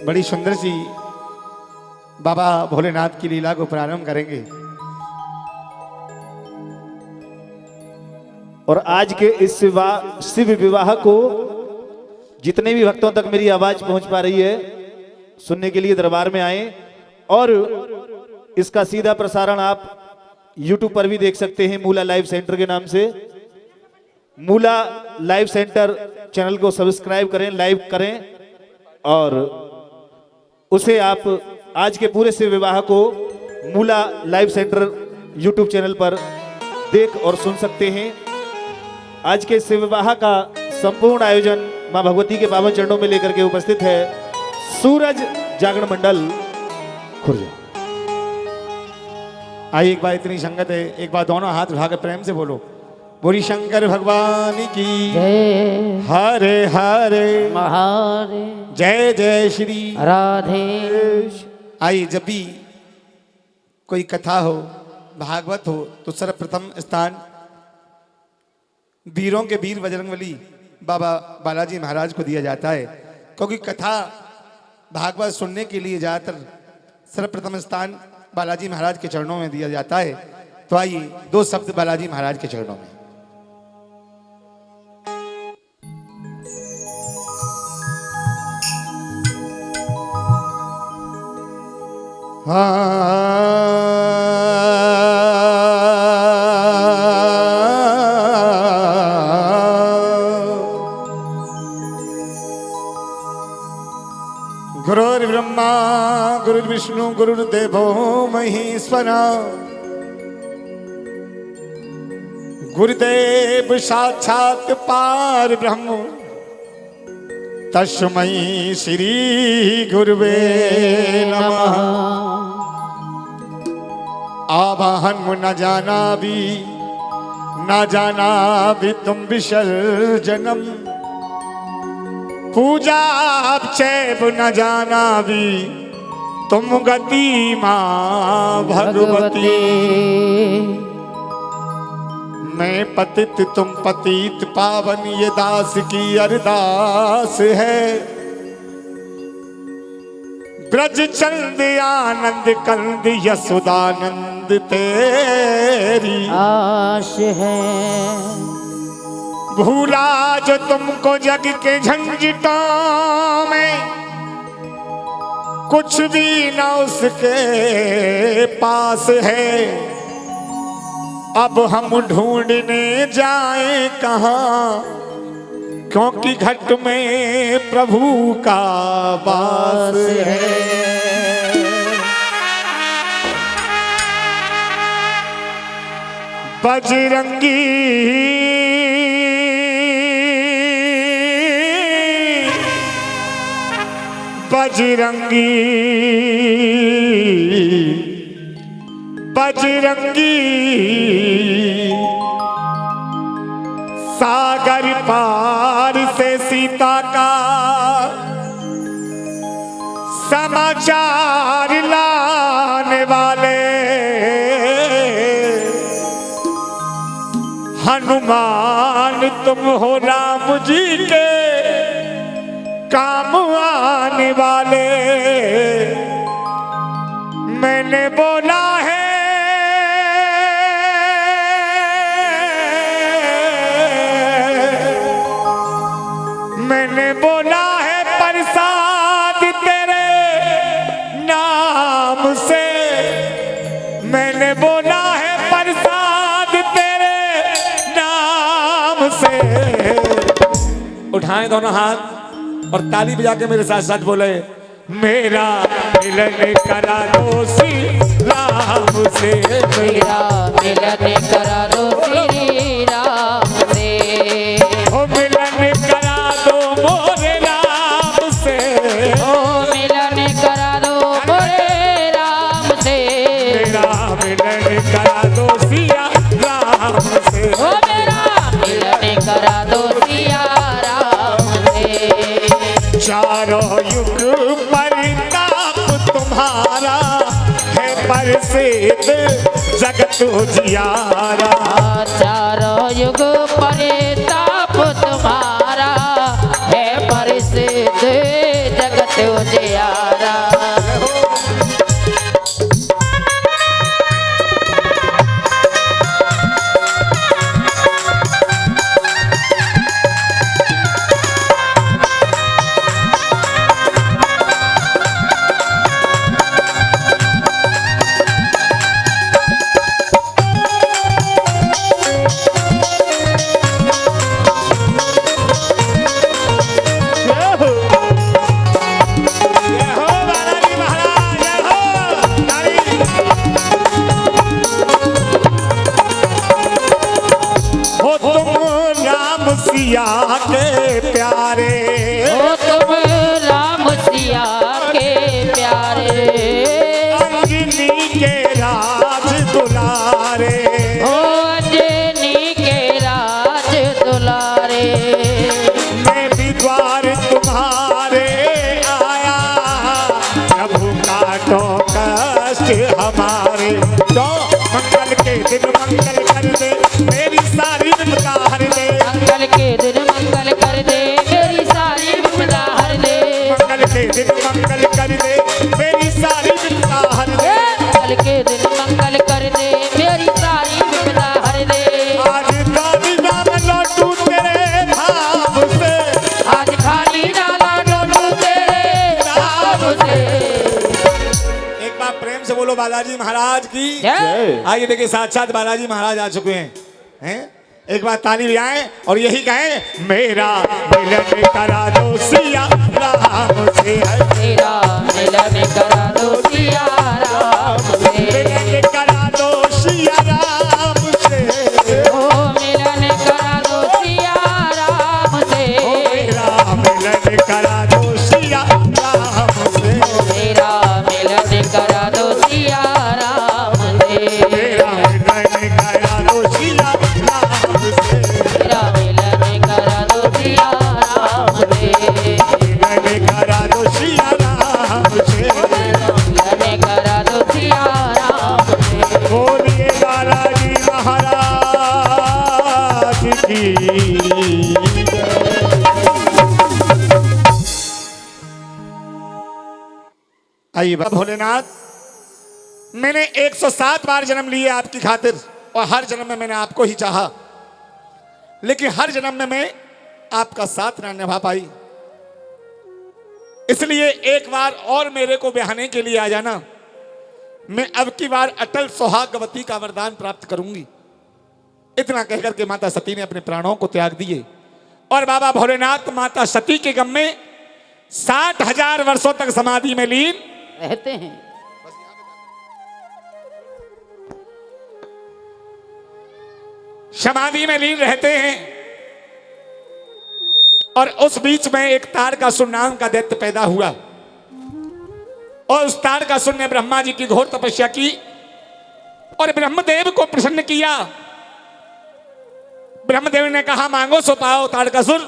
बड़ी सुंदर सी बाबा भोलेनाथ की लीला को प्रारंभ करेंगे। और आज के इस शिव विवाह को जितने भी भक्तों तक मेरी आवाज पहुंच पा रही है, सुनने के लिए दरबार में आए। और इसका सीधा प्रसारण आप YouTube पर भी देख सकते हैं, मूला लाइव सेंटर के नाम से। मूला लाइव सेंटर चैनल को सब्सक्राइब करें, लाइव करें और उसे आप आज के पूरे शिव विवाह को मूला लाइव सेंटर YouTube चैनल पर देख और सुन सकते हैं। आज के शिव विवाह का संपूर्ण आयोजन मां भगवती के पावन चरणों में लेकर के उपस्थित है सूरज जागरण मंडल खुर्जा। आई एक बार इतनी संगत है, एक बार दोनों हाथ उठाकर प्रेम से बोलो, बोली शंकर भगवान की हरे हरे महारे जय जय श्री राधे। आई जब भी कोई कथा हो, भागवत हो, तो सर्वप्रथम स्थान वीरों के वीर बजरंगबली बाबा बालाजी महाराज को दिया जाता है, क्योंकि कथा भागवत सुनने के लिए ज्यादातर सर्वप्रथम स्थान बालाजी महाराज के चरणों में दिया जाता है। तो आइए दो शब्द बालाजी महाराज के चरणों में। गुरुर्ब्रह्मा गुरुर्विष्णु गुरुर्देवो महेश्वरा, गुरुदेव साक्षात पार ब्रह्म तस्मै श्री गुरुवे नमः। आवाहन न जाना भी तुम विसर्जनम, पूजा चैब न जाना भी तुम गति मां भगवती। मैं पतित तुम पतित, पावन ये दास की अरदास है। ब्रज चंद आनंद कंद यशोदानंद तेरी आश है। भूला जो तुमको जग के झंझटों में, कुछ भी न उसके पास है। अब हम ढूंढने जाएं कहाँ, क्योंकि घट में प्रभु का वास है। बजरंगी बजरंगी बजरंगी सागर पार से सीता का समाचार लाने वाले हनुमान तुम हो राम जी के काम आने वाले। मैंने बोला है प्रसाद तेरे नाम से। मैंने बोला है प्रसाद तेरे नाम से। उठाएं दोनों हाथ और ताली बजा के मेरे साथ साथ बोले, मेरा मिलन करा दो श्री राम से। मेरा मिलन करा दो श्री राम से। ओ मिलन करा दो मोरे राम से। ओ मिलन करा दो मोरे राम से। मेरा मिलन करा दो सिया राम से। ओ मेरा मिलन करा दो सिया राम से। चारों युग परिताप तुम्हारा है प्रसिद्ध जगत उजियारा। चारों युग परिताप तुम्हारा है प्रसिद्ध जगत उजियारा। प्यारा। सिया के प्यारे हो तुम राम सिया के प्यारे, अंजनी के राज दुलारे, हो अंजनी के राज दुलारे। मैं भी द्वार तुम्हारे आया, प्रभु काटो कष्ट हमारे। तो मंगल के दिन मंगल कर दे, मेरी सारी विपदा हर दे। मंगल के दिन मंगल कर दे, मेरी सारी विपदा हर दे। मंगल के दिन मंगल कर दे, मेरी सारी विपदा हर दे। मंगल के दिन मंगल कर दे, मेरी सारी विपदा हर दे। आज खाली नाम लौटू तेरे धाम से, आज खाली नाला डोलू तेरे नाम से। एक बार प्रेम से बोलो बालाजी महाराज की जय। आइए देखिए साक्षात बालाजी महाराज आ चुके हैं। एक बार ताली बजाएं और यही कहें, मेरा मिलन करा दो सिया राम से। तेरा मिलन करा दो सिया राम से। मिलन करा दो सिया राम से, ओ मिलन करा दो सिया राम से। मेरा मिलन करा दो सिया राम से। तेरा मिलन करा दो सिया राम से। मेरा मिलन करा दो सिया राम से। तेरा मिलन करा दो सिया राम से। मिलन करा दो सिया राम से। मिलन करा दो सिया राम से। बोलिए बालाजी महाराज की। आइए भोलेनाथ, मैंने 107 बार जन्म लिए आपकी खातिर, और हर जन्म में मैंने आपको ही चाहा, लेकिन हर जन्म में मैं आपका साथ ना निभा पाई। इसलिए एक बार और मेरे को ब्याहने के लिए आ जाना। मैं अब की बार अटल सौहागवती का वरदान प्राप्त करूंगी। इतना कहकर के माता सती ने अपने प्राणों को त्याग दिए, और बाबा भोलेनाथ माता सती के गम में 60,000 वर्षों तक समाधि में लीन रहते हैं। समाधि में लीन रहते हैं। और उस बीच में एक तारकासुर नाम का दैत्य पैदा हुआ, और उस तारकासुर ने ब्रह्मा जी की घोर तपस्या की और ब्रह्मदेव को प्रसन्न किया। ब्रह्मदेव ने कहा, मांगो सो पाओ तारकासुर।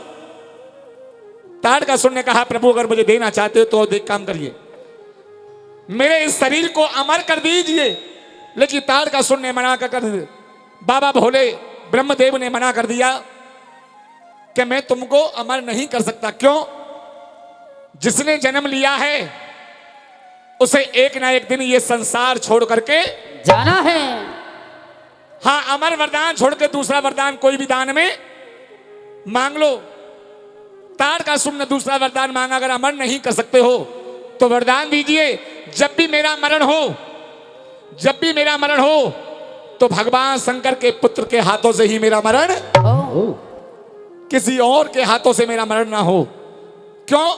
तारकासुर ने कहा, प्रभु अगर मुझे देना चाहते हो तो एक काम करिए, मेरे इस शरीर को अमर कर दीजिए। लेकिन तारकासुर ने मना कर बाबा भोले ब्रह्मदेव ने मना कर दिया कि मैं तुमको अमर नहीं कर सकता। क्यों? जिसने जन्म लिया है उसे एक ना एक दिन ये संसार छोड़ करके जाना है। हाँ, अमर वरदान छोड़ के दूसरा वरदान कोई भी दान में मांग लो। तारकासुर ने दूसरा वरदान मांगा, अगर अमर नहीं कर सकते हो तो वरदान दीजिए, जब भी मेरा मरण हो तो भगवान शंकर के पुत्र के हाथों से ही मेरा मरण, किसी और के हाथों से मेरा मरण ना हो। क्यों?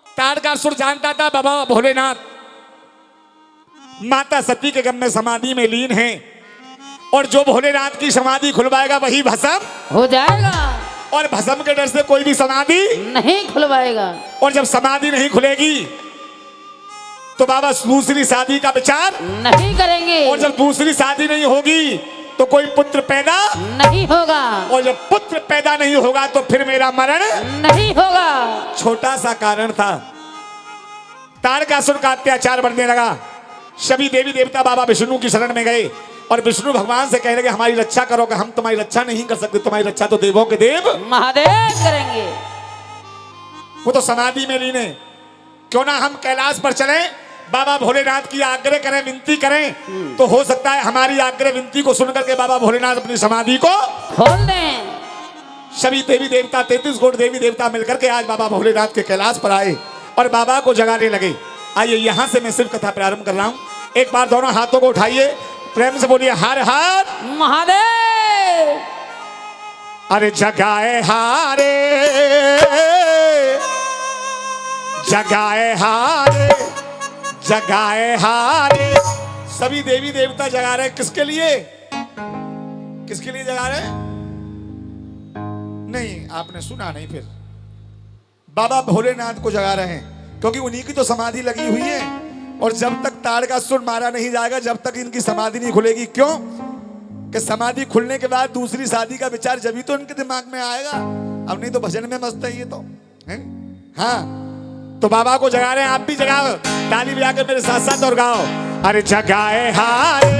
तारकासुर जानता था बाबा भोलेनाथ माता सती के गम में समाधि में लीन हैं, और जो भोलेनाथ की समाधि खुलवाएगा वही भस्म हो जाएगा, और भस्म के डर से कोई भी समाधि नहीं खुलवाएगा। और जब समाधि नहीं खुलेगी तो बाबा दूसरी शादी का विचार नहीं करेंगे, और जब दूसरी शादी नहीं होगी तो कोई पुत्र पैदा नहीं होगा, और जब पुत्र पैदा नहीं होगा तो फिर मेरा मरण नहीं होगा। छोटा सा कारण था, तारकासुर का अत्याचार बढ़ने लगा। सभी देवी देवता बाबा विष्णु की शरण में गए और विष्णु भगवान से कह लगे, हमारी रक्षा करो। हम तुम्हारी रक्षा नहीं कर सकते, तुम्हारी रक्षा तो देवों के देव महादेव करेंगे। वो तो समाधि में लीन है। क्यों ना हम कैलाश पर चलें, बाबा भोलेनाथ की आग्रह करें, विनती करें, तो हो सकता है हमारी आग्रह विनती को सुनकर के बाबा भोलेनाथ अपनी समाधि को खोल दें। सभी देवी देवता 33 करोड़ देवी देवता मिलकर के आज बाबा भोलेनाथ के कैलाश पर आए और बाबा को जगाने लगे। आइए यहां से मैं सिर्फ कथा प्रारंभ कर रहा हूं। एक बार दोनों हाथों को उठाइए, प्रेम से बोलिए हर हर महादेव। अरे जगाए हारे, जगाए हारे, जगाए हारे। सभी देवी देवता जगा रहे हैं, किसके लिए? किसके लिए जगा रहे हैं? नहीं, आपने सुना नहीं। फिर बाबा भोलेनाथ को जगा रहे हैं क्योंकि उन्हीं की तो समाधि लगी हुई है और जब तक ताड़ का सुर मारा नहीं जाएगा, जब तक इनकी समाधि नहीं खुलेगी। क्यों? कि समाधि खुलने के बाद दूसरी शादी का विचार जब ही तो इनके दिमाग में आएगा, अब नहीं तो भजन में मस्त है ये तो है। हाँ, तो बाबा को जगा रहे हैं, आप भी जगाओ, ताली बजाकर मेरे साथ साथ और गाओ। अरे जगाए हारे,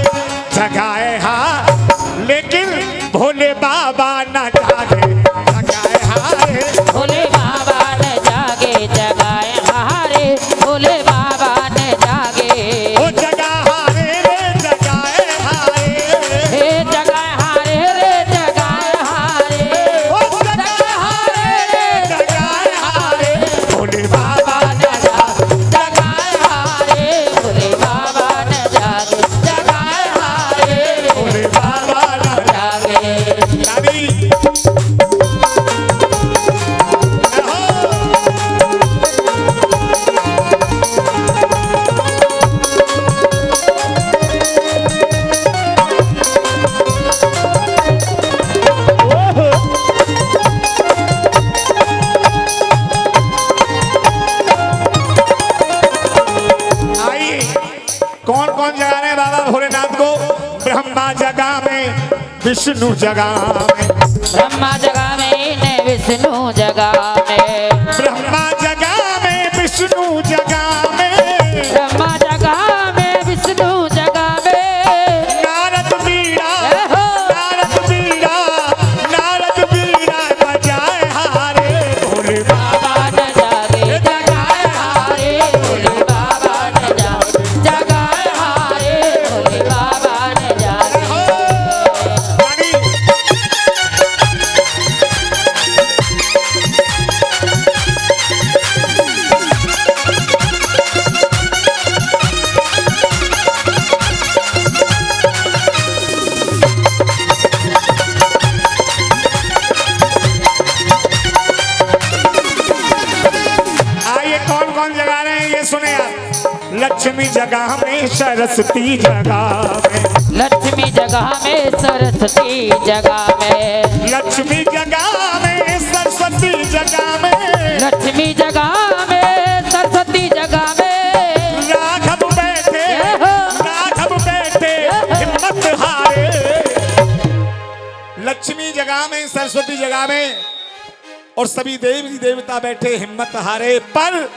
जगाए हार, लेकिन भोले बाबा न जागे, जगाए हारे, भोले बाबा ने जागे, जगाए हारे, भोले बाबा ने जागे। ओ जगा हारे रे, जगाए हारे, हे जगाए हारे रे, जगाए हारे, ओ जगा हारे रे, जगाए हारे, भोले बाबा न जागे, जगाए हारे, भोले बाबा ने जागे, जगाए हारे, भोले बाबा न जागे। जागे। आइए, कौन कौन जगा रहे हैं बाबा भोलेनाथ को? ब्रह्मा जगा में, विष्णु जगा में, ब्रह्मा जगा में ने विष्णु जगा में, ब्रह्मा जगा में, विष्णु जगा में, ब्रह्मा जगा में, विष्णु जगा में। नारद बीड़ा, नारद बीड़ा, नारद बीड़ा बजाए हारे, भोले बाबा बाबा न जागे, जगाए हारे, भोले बाबा न जागे, जगाए हारे, भोले बाबा न जागे। आइए, कौन कौन जगा रहे हैं ये सुने आप। लक्ष्मी जगह में, सरस्वती जगह में, लक्ष्मी जगह में, सरस्वती जगह में, लक्ष्मी जगह में, सरस्वती जगह में, लक्ष्मी जगह में, सरस्वती जगह में। राघव बैठे, राघव बैठे, हिम्मत हारे। लक्ष्मी जगह में, सरस्वती जगह में और सभी देवी देवता बैठे हिम्मत हारे, पर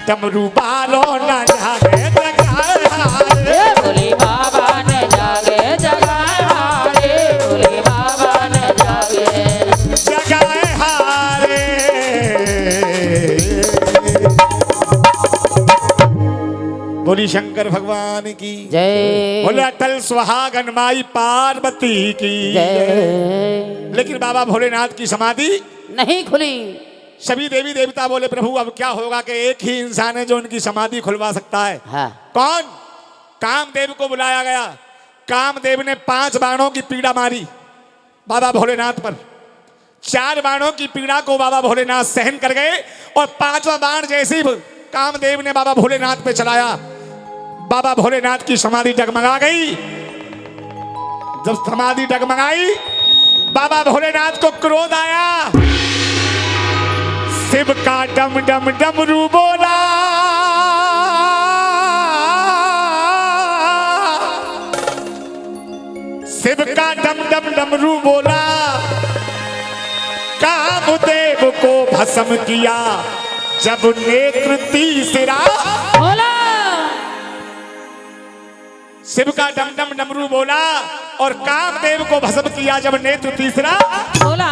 डमरू बालो न जागे, जगाए हारे, भोले बाबा ने जागे, जगाए हारे, भोले बाबा ने जागे। जगाए हारे। बोली शंकर भगवान की जय, बोले अटल सुहागन माई पार्वती की जय। लेकिन बाबा भोलेनाथ की समाधि नहीं खुली। सभी देवी देवता बोले प्रभु अब क्या होगा कि एक ही इंसान है जो उनकी समाधि खुलवा सकता है। हाँ। कौन? कामदेव को बुलाया गया। कामदेव ने 5 बाणों की पीड़ा मारी बाबा भोलेनाथ पर। 4 बाणों की पीड़ा को बाबा भोलेनाथ सहन कर गए और 5वां बाण जैसे ही कामदेव ने बाबा भोलेनाथ पे चलाया, बाबा भोलेनाथ की समाधि डगमगा गई। जब समाधि डगमगाई, बाबा भोलेनाथ को क्रोध आया। शिव का डम डम डमरू बोला, शिव का डम डम डमरू बोला, कामदेव को भस्म किया जब नेत्र तीसरा। बोला शिव का डम डम डमरू बोला और कामदेव को भस्म किया जब नेत्र तीसरा। बोला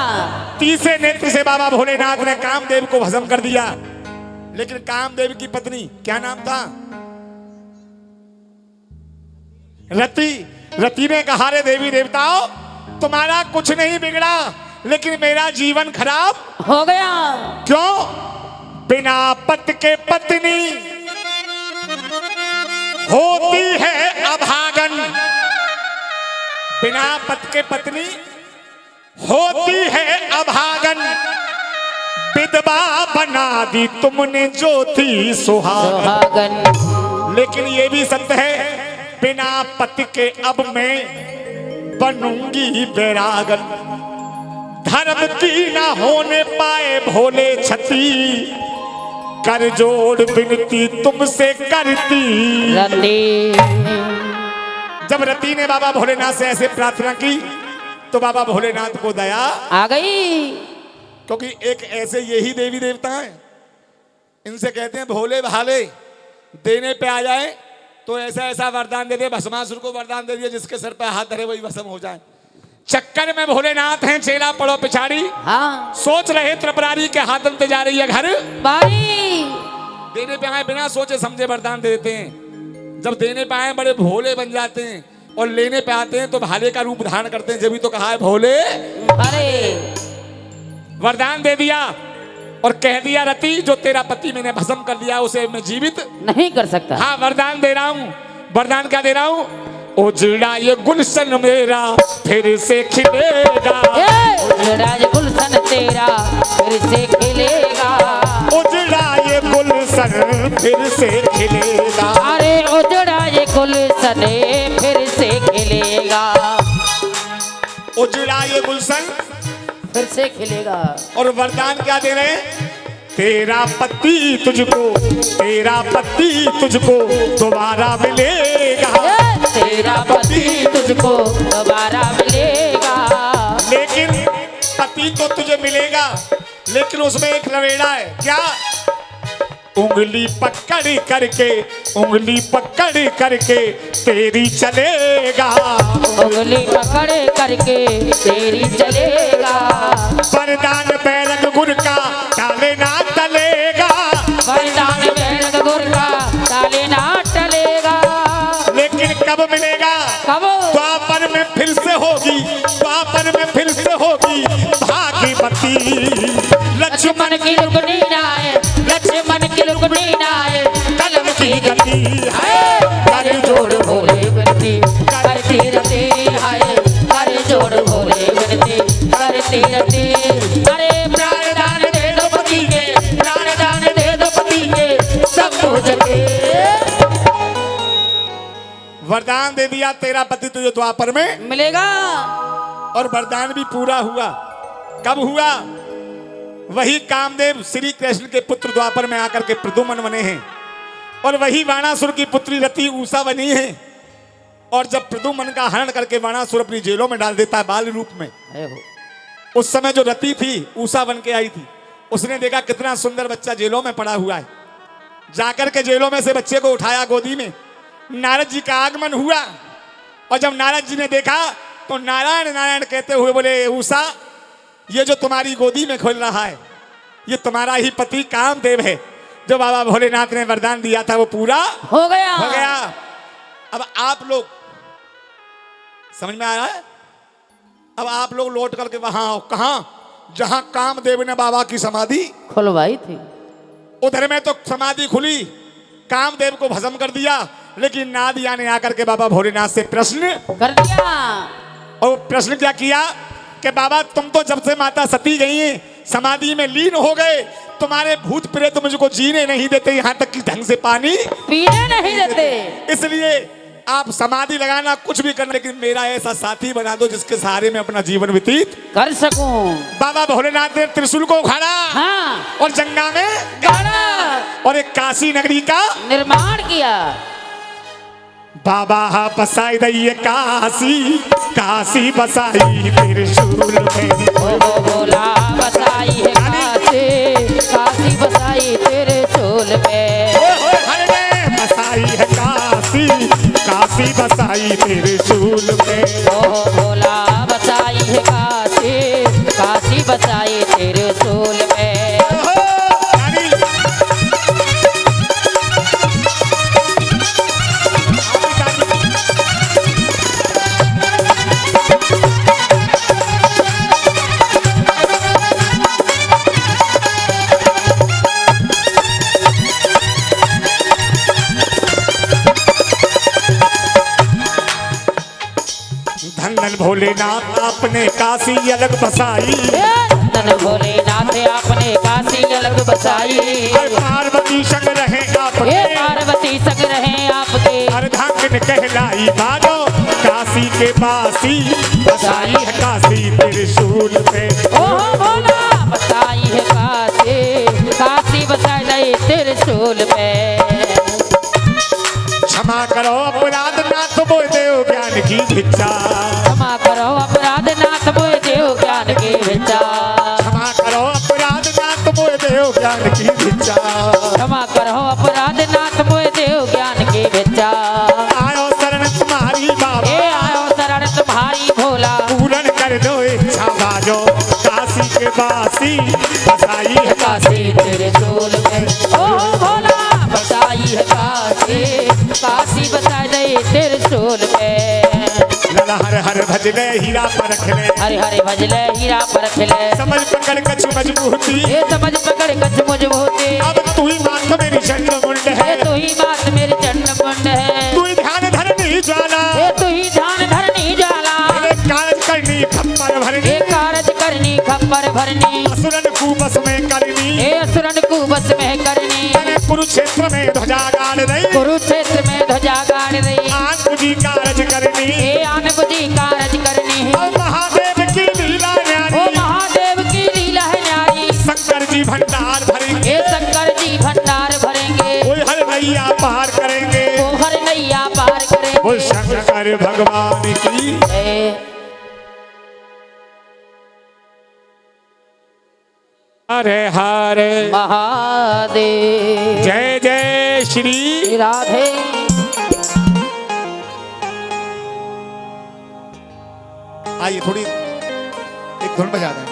तीसरे नेत्र से बाबा भोलेनाथ ने कामदेव को भस्म कर दिया। लेकिन कामदेव की पत्नी क्या नाम था? रति। रति ने कहा, रे देवी देवताओं, तुम्हारा कुछ नहीं बिगड़ा, लेकिन मेरा जीवन खराब हो गया। क्यों? बिना पति के पत्नी होती है अभागन। बिना पति के पत्नी होती है अभागन। विधवा बना दी तुमने जो थी सुहागन। सुहागन। लेकिन ये भी सत्य है, बिना पति के अब मैं बनूंगी बैरागन। धर्म की ना होने पाए भोले छती, कर जोड़ विनती तुमसे करती। रति। जब रति ने बाबा भोलेनाथ से ऐसे प्रार्थना की तो बाबा भोलेनाथ को दया आ गई। क्योंकि एक ऐसे यही देवी देवता हैं, इनसे कहते हैं भोले भाले, देने पे आ जाए तो ऐसा ऐसा वरदान दे दे। भस्मासुर को वरदान दे दिया, जिसके सर पे हाथ धरे वही भस्म हो जाए। चक्कर में भोलेनाथ हैं, चेला पड़ो पिछाड़ी। हाँ। सोच रहे त्रिपुरारी के हाथ अंत जा रही है घर बारी। देने पे आए, बिना सोचे समझे वरदान दे देते हैं। जब देने पे आए बड़े भोले बन जाते हैं, और लेने पे आते हैं तो भाले का रूप धारण करते हैं। जब भी तो कहा है भोले। अरे वरदान दे दिया और कह दिया, रति जो तेरा पति मैंने भस्म कर दिया उसे मैं जीवित नहीं कर सकता। हाँ, वरदान दे रहा हूं। वरदान क्या दे रहा हूं? उजड़ा ये गुलशन मेरा फिर से खिलेगा। उजड़ा ये गुलशन तेरा फिर से खिलेगा। उजड़ा ये गुलशन फिर से खिलेगा। अरे उजड़ा ये गुलशन फिर से खिलेगा। उजड़ा ये गुलशन फिर से खिलेगा। और वरदान क्या दे रहे हैं? तेरा पति तुझको, तेरा पति तुझको दोबारा मिलेगा। तेरा पति तुझको दोबारा मिलेगा। लेकिन पति तो तुझे मिलेगा, लेकिन उसमें एक लवेड़ा है। क्या? उंगली पकड़ करके, उंगली पकड़ करके तेरी चलेगा। उंगली पकड़ करके तेरी चलेगा। वरदान बैरग गुर का डाले ना टलेगा। वरदान बैरग गुर का डाले ना टलेगा। लेकिन कब मिलेगा? कब? द्वापर में फिर से होगी, द्वापर में फिर से होगी भागीरथी। लक्ष्मण की रुकनी ना है, लक्ष्मण की रुकनी ना है। कलम की गति है कर जोड़ भोले विनती करती रहती है। कर जोड़ भोले विनती करती रहती। अरे प्राणदान दे दो पति के, प्राणदान दे दो पति के, सब कुछ के। वरदान दे दिया, तेरा पति तुझे द्वापर में मिलेगा। और वरदान भी पूरा हुआ। कब हुआ? वही कामदेव श्री कृष्ण के पुत्र द्वापर में आकर के प्रद्युम्न बने हैं, और वही वाणासुर की पुत्री रति उषा बनी है। और जब प्रद्युम्न का हरण करके वाणासुर अपनी जेलों में डाल देता है बाल रूप में, उस समय जो रति थी उषा बन के आई थी, उसने देखा कितना सुंदर बच्चा जेलों में पड़ा हुआ है। जाकर के जेलों में से बच्चे को उठाया गोदी में। नारद जी का आगमन हुआ, और जब नारद जी ने देखा तो नारायण नारायण कहते हुए बोले, उषा ये जो तुम्हारी गोदी में खोल रहा है ये तुम्हारा ही पति कामदेव है। जो बाबा भोलेनाथ ने वरदान दिया था वो पूरा हो गया। हो गया। अब आप लोग समझ में आ रहा है? अब आप लोग लौट करके वहां आओ। कहां? जहां कामदेव ने बाबा की समाधि खुलवाई थी, उधर में तो समाधि खुली, कामदेव को भस्म कर दिया। लेकिन नादिया ने आकर के बाबा भोलेनाथ से प्रश्न कर दिया। और प्रश्न क्या किया कि बाबा तुम तो जब से माता सती गई हैं समाधि में लीन हो गए, तुम्हारे भूत प्रेत मुझको जीने नहीं देते, यहाँ तक कि ढंग से पानी पीने नहीं देते। इसलिए आप समाधि लगाना, कुछ भी करना, लेकिन मेरा ऐसा साथी बना दो जिसके सहारे में अपना जीवन व्यतीत कर सकूं। बाबा भोलेनाथ ने त्रिशूल को उखाड़ा, हाँ। और जंगा में गाड़ा और एक काशी नगरी का निर्माण किया। बाबा बसाई दइए काशी, काशी बसाई त्रिशूल में। ओ भोला बसाई है काशी, काशी बसाई तेरे चोल पे। बसाई है काशी, काशी बसाई त्रिशूल में। ओ भोला बसाई है काशी, काशी बसाई तेरे चोल पे। नंदन भोलेनाथ आपने काशी अलग बसाई, नंदन भोलेनाथ आपने काशी अलग बसाई। पार्वती संग रहे आपके, ये पार्वती संग रहे आपके, अर्धांगिन कहलाई बाजो काशी के बासी, बसाई है काशी त्रिशूल पे। ओहो भोला बसाई है काशी, काशी बसाई त्रिशूल पे। क्षमा करो अपराध नाथ मोय देव ज्ञान की भिक्षा, क्षमा करो अपराध नाथ मोय देव ज्ञान की भिक्षा, क्षमा करो अपराध नाथ मोय देव ज्ञान की भिक्षा, क्षमा करो अपराध नाथ मोय देव ज्ञान की भिक्षा। आयो शरण तुम्हारी बाबा, ए आयो शरण तुम्हारी भोला, पूर्ण कर दो इच्छा बाजो काशी के बासी, बसाई है काशी त्रिशूल पे। ओहो भोला बसाई है काशी, काशी बसाई दे त्रिशूल पे। लला हर हर भजले हीरा परखले, हरे हरे भजले हीरा परखले, समझ पकड़ कछु मजबूती, ये समझ पकड़ कछ मजबूती। अब तू ही माथ मेरी चंड मुंड है, ये तू ही बात मेरे चंड मुंड है, तू ही ध्यान धरनी ज्वाला, ये तू ही ध्यान धरनी जाला, एक कारज करनी खप्पर भरनी, ये कारज करनी खप्पर भरनी, असुरन को बस में करनी, ये असुरन को बस में करनी। मैंने कुरुक्षेत्र में ध्वजा गाड़ रही, कुरुक्षेत्र में ध्वजा गाड़ रही, आन बुझी कारज करनी, ये आन बुद्धि कारज करनी। और महादेव की लीला ओ न्यारी, महादेव की लीला है न्यारी, शंकर जी भंडार भरेंगे, ये शंकर जी भंडार भरेंगे, कोई हर नैया पार करेंगे, वो हर नैया पार वो करेंगे। शंकर भगवान की। हरे हरे महादेव जय जय श्री। राधे। आइए थोड़ी एक धुन बजा दें।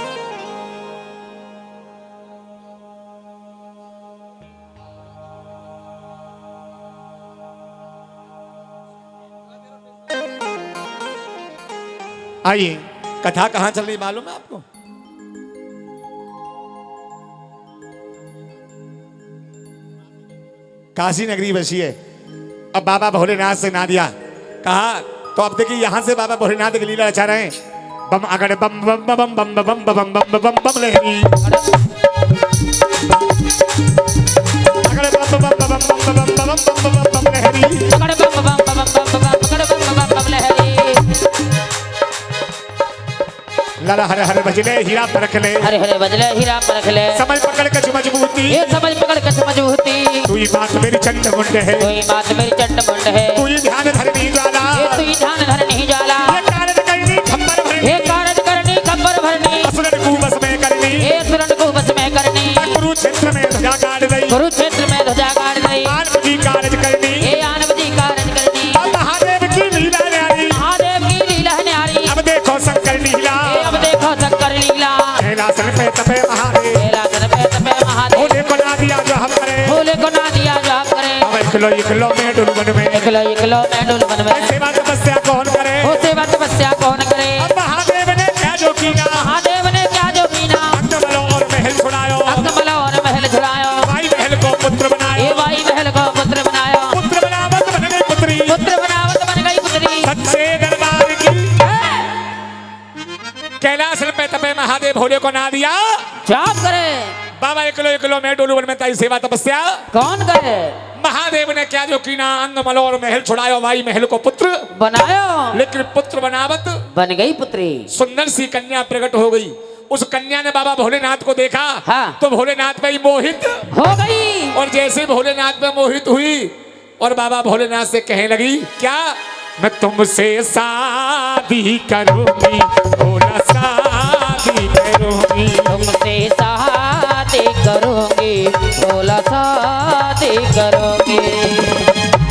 आइए, कथा कहाँ चल रही मालूम है आपको? काशी नगरी बसी है। अब बाबा भोलेनाथ से ना दिया कहा तो अब देखिए यहां से बाबा भोलेनाथ की लीला रचा रहे हैं। बम अगड़ बम बम बम बम बम बम बम बम बम बम लहरी, अगड़ बम बम बम बम बम बम बम बम बम लहरी, पकड़ बम बम बम बम बम पकड़ बम बम बम लहरी। लाला हरे हरे भजले हीरा परख ले, हरे हरे बजले हीरा परख ले, समझ पकड़ के मजबूती, ये समझ पकड़ के मजबूती। तू ही बात मेरी चंड मुंड है, कोई बात मेरी चंड मुंड है, तू ही ध्यान धरनी ज्वाला, ये तू ही ध्यान धरनी जाला, ये कारज करनी खप्पर भरनी, ये कारज करनी खबर भरनी, असुरन को बस में करनी, ये सुरन को बस में करनी। कुरुक्षेत्र में ध्वजा गाड़ रही, कुरुक्षेत्र में ध्वजा गाड़ रही, आन बुझी कारज करनी, ये आन बुद्धि कारज करनी। अब महादेव की लीला न्यारी, महादेव की लीला न्यारी, अब देखो शंकर लीला, ये अब देखो शंकर लीला। कैलासन पे तपे महादेव, कैलासन पे तपे महादेव, भोले को ना दिया जो हम करे, भोले को ना दिया जो आप करें। अब इकलो में डुलबन में, इकलो इकलो मैं डुलबन में, सेवा तपस्या कौन करे, वो सेवा तपस्या कौन करे। अब महादेव ने क्या जो किया, महादेव ने क्या जो कीना, अंगबलो और महल छुड़ायो, अकमल और महल छुड़ायो, भाई महल को पुत्र बनायो, ये वाई महल को पुत्र बनायो, पुत्र बनावत बन गई पुत्री, पुत्र बनावत बन गई पुत्री। सच्चे दरबार की। कैलासन पे तपे महादेव भोले को ना दिया, जाप करे बाबा इकलो में डोलूवन में ताई सेवा तपस्या, कौन करे। महादेव ने क्या जो कीना, अंग मलोर महल छुड़ायो, भाई महल को पुत्र बनायो, लेकिन पुत्र बनावत बन गई पुत्री। सुंदर सी कन्या प्रकट हो गई। उस कन्या ने बाबा भोलेनाथ को देखा, हाँ। तो भोलेनाथ पे मोहित हो गई, और जैसे भोलेनाथ पे मोहित हुई और बाबा भोलेनाथ से कहने लगी, क्या मैं तुमसे शादी करूंगी, भोला शादी करूंगी, तुमसे शादी करूंगी, भोला शादी करूंगी।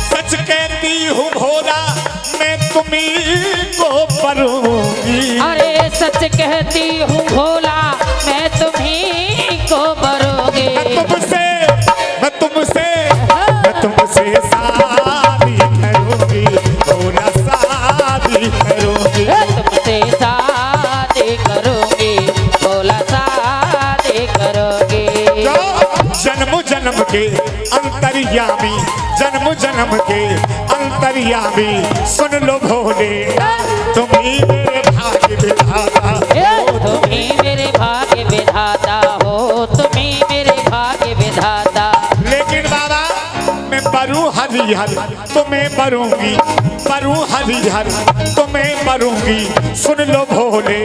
सच कहती हूँ भोला मैं तुम्ही को परूंगी, अरे सच कहती हूँ भोला मैं तुम्ही को बरोगे। मैं तुमसे शादी करूंगी, भोला शादी करूंगी, तुमसे शादी करूंगी, भोला शादी करूंगी। जन्म जन्म के अंतर्यामी, जन्म जन्म के अंतर्यामी, सुन लो भोले तुम ही मेरे बरू हरिहर तुम्हें बरूंगी, बरू हरिहर तुम्हें बरूंगी। सुन लो भोले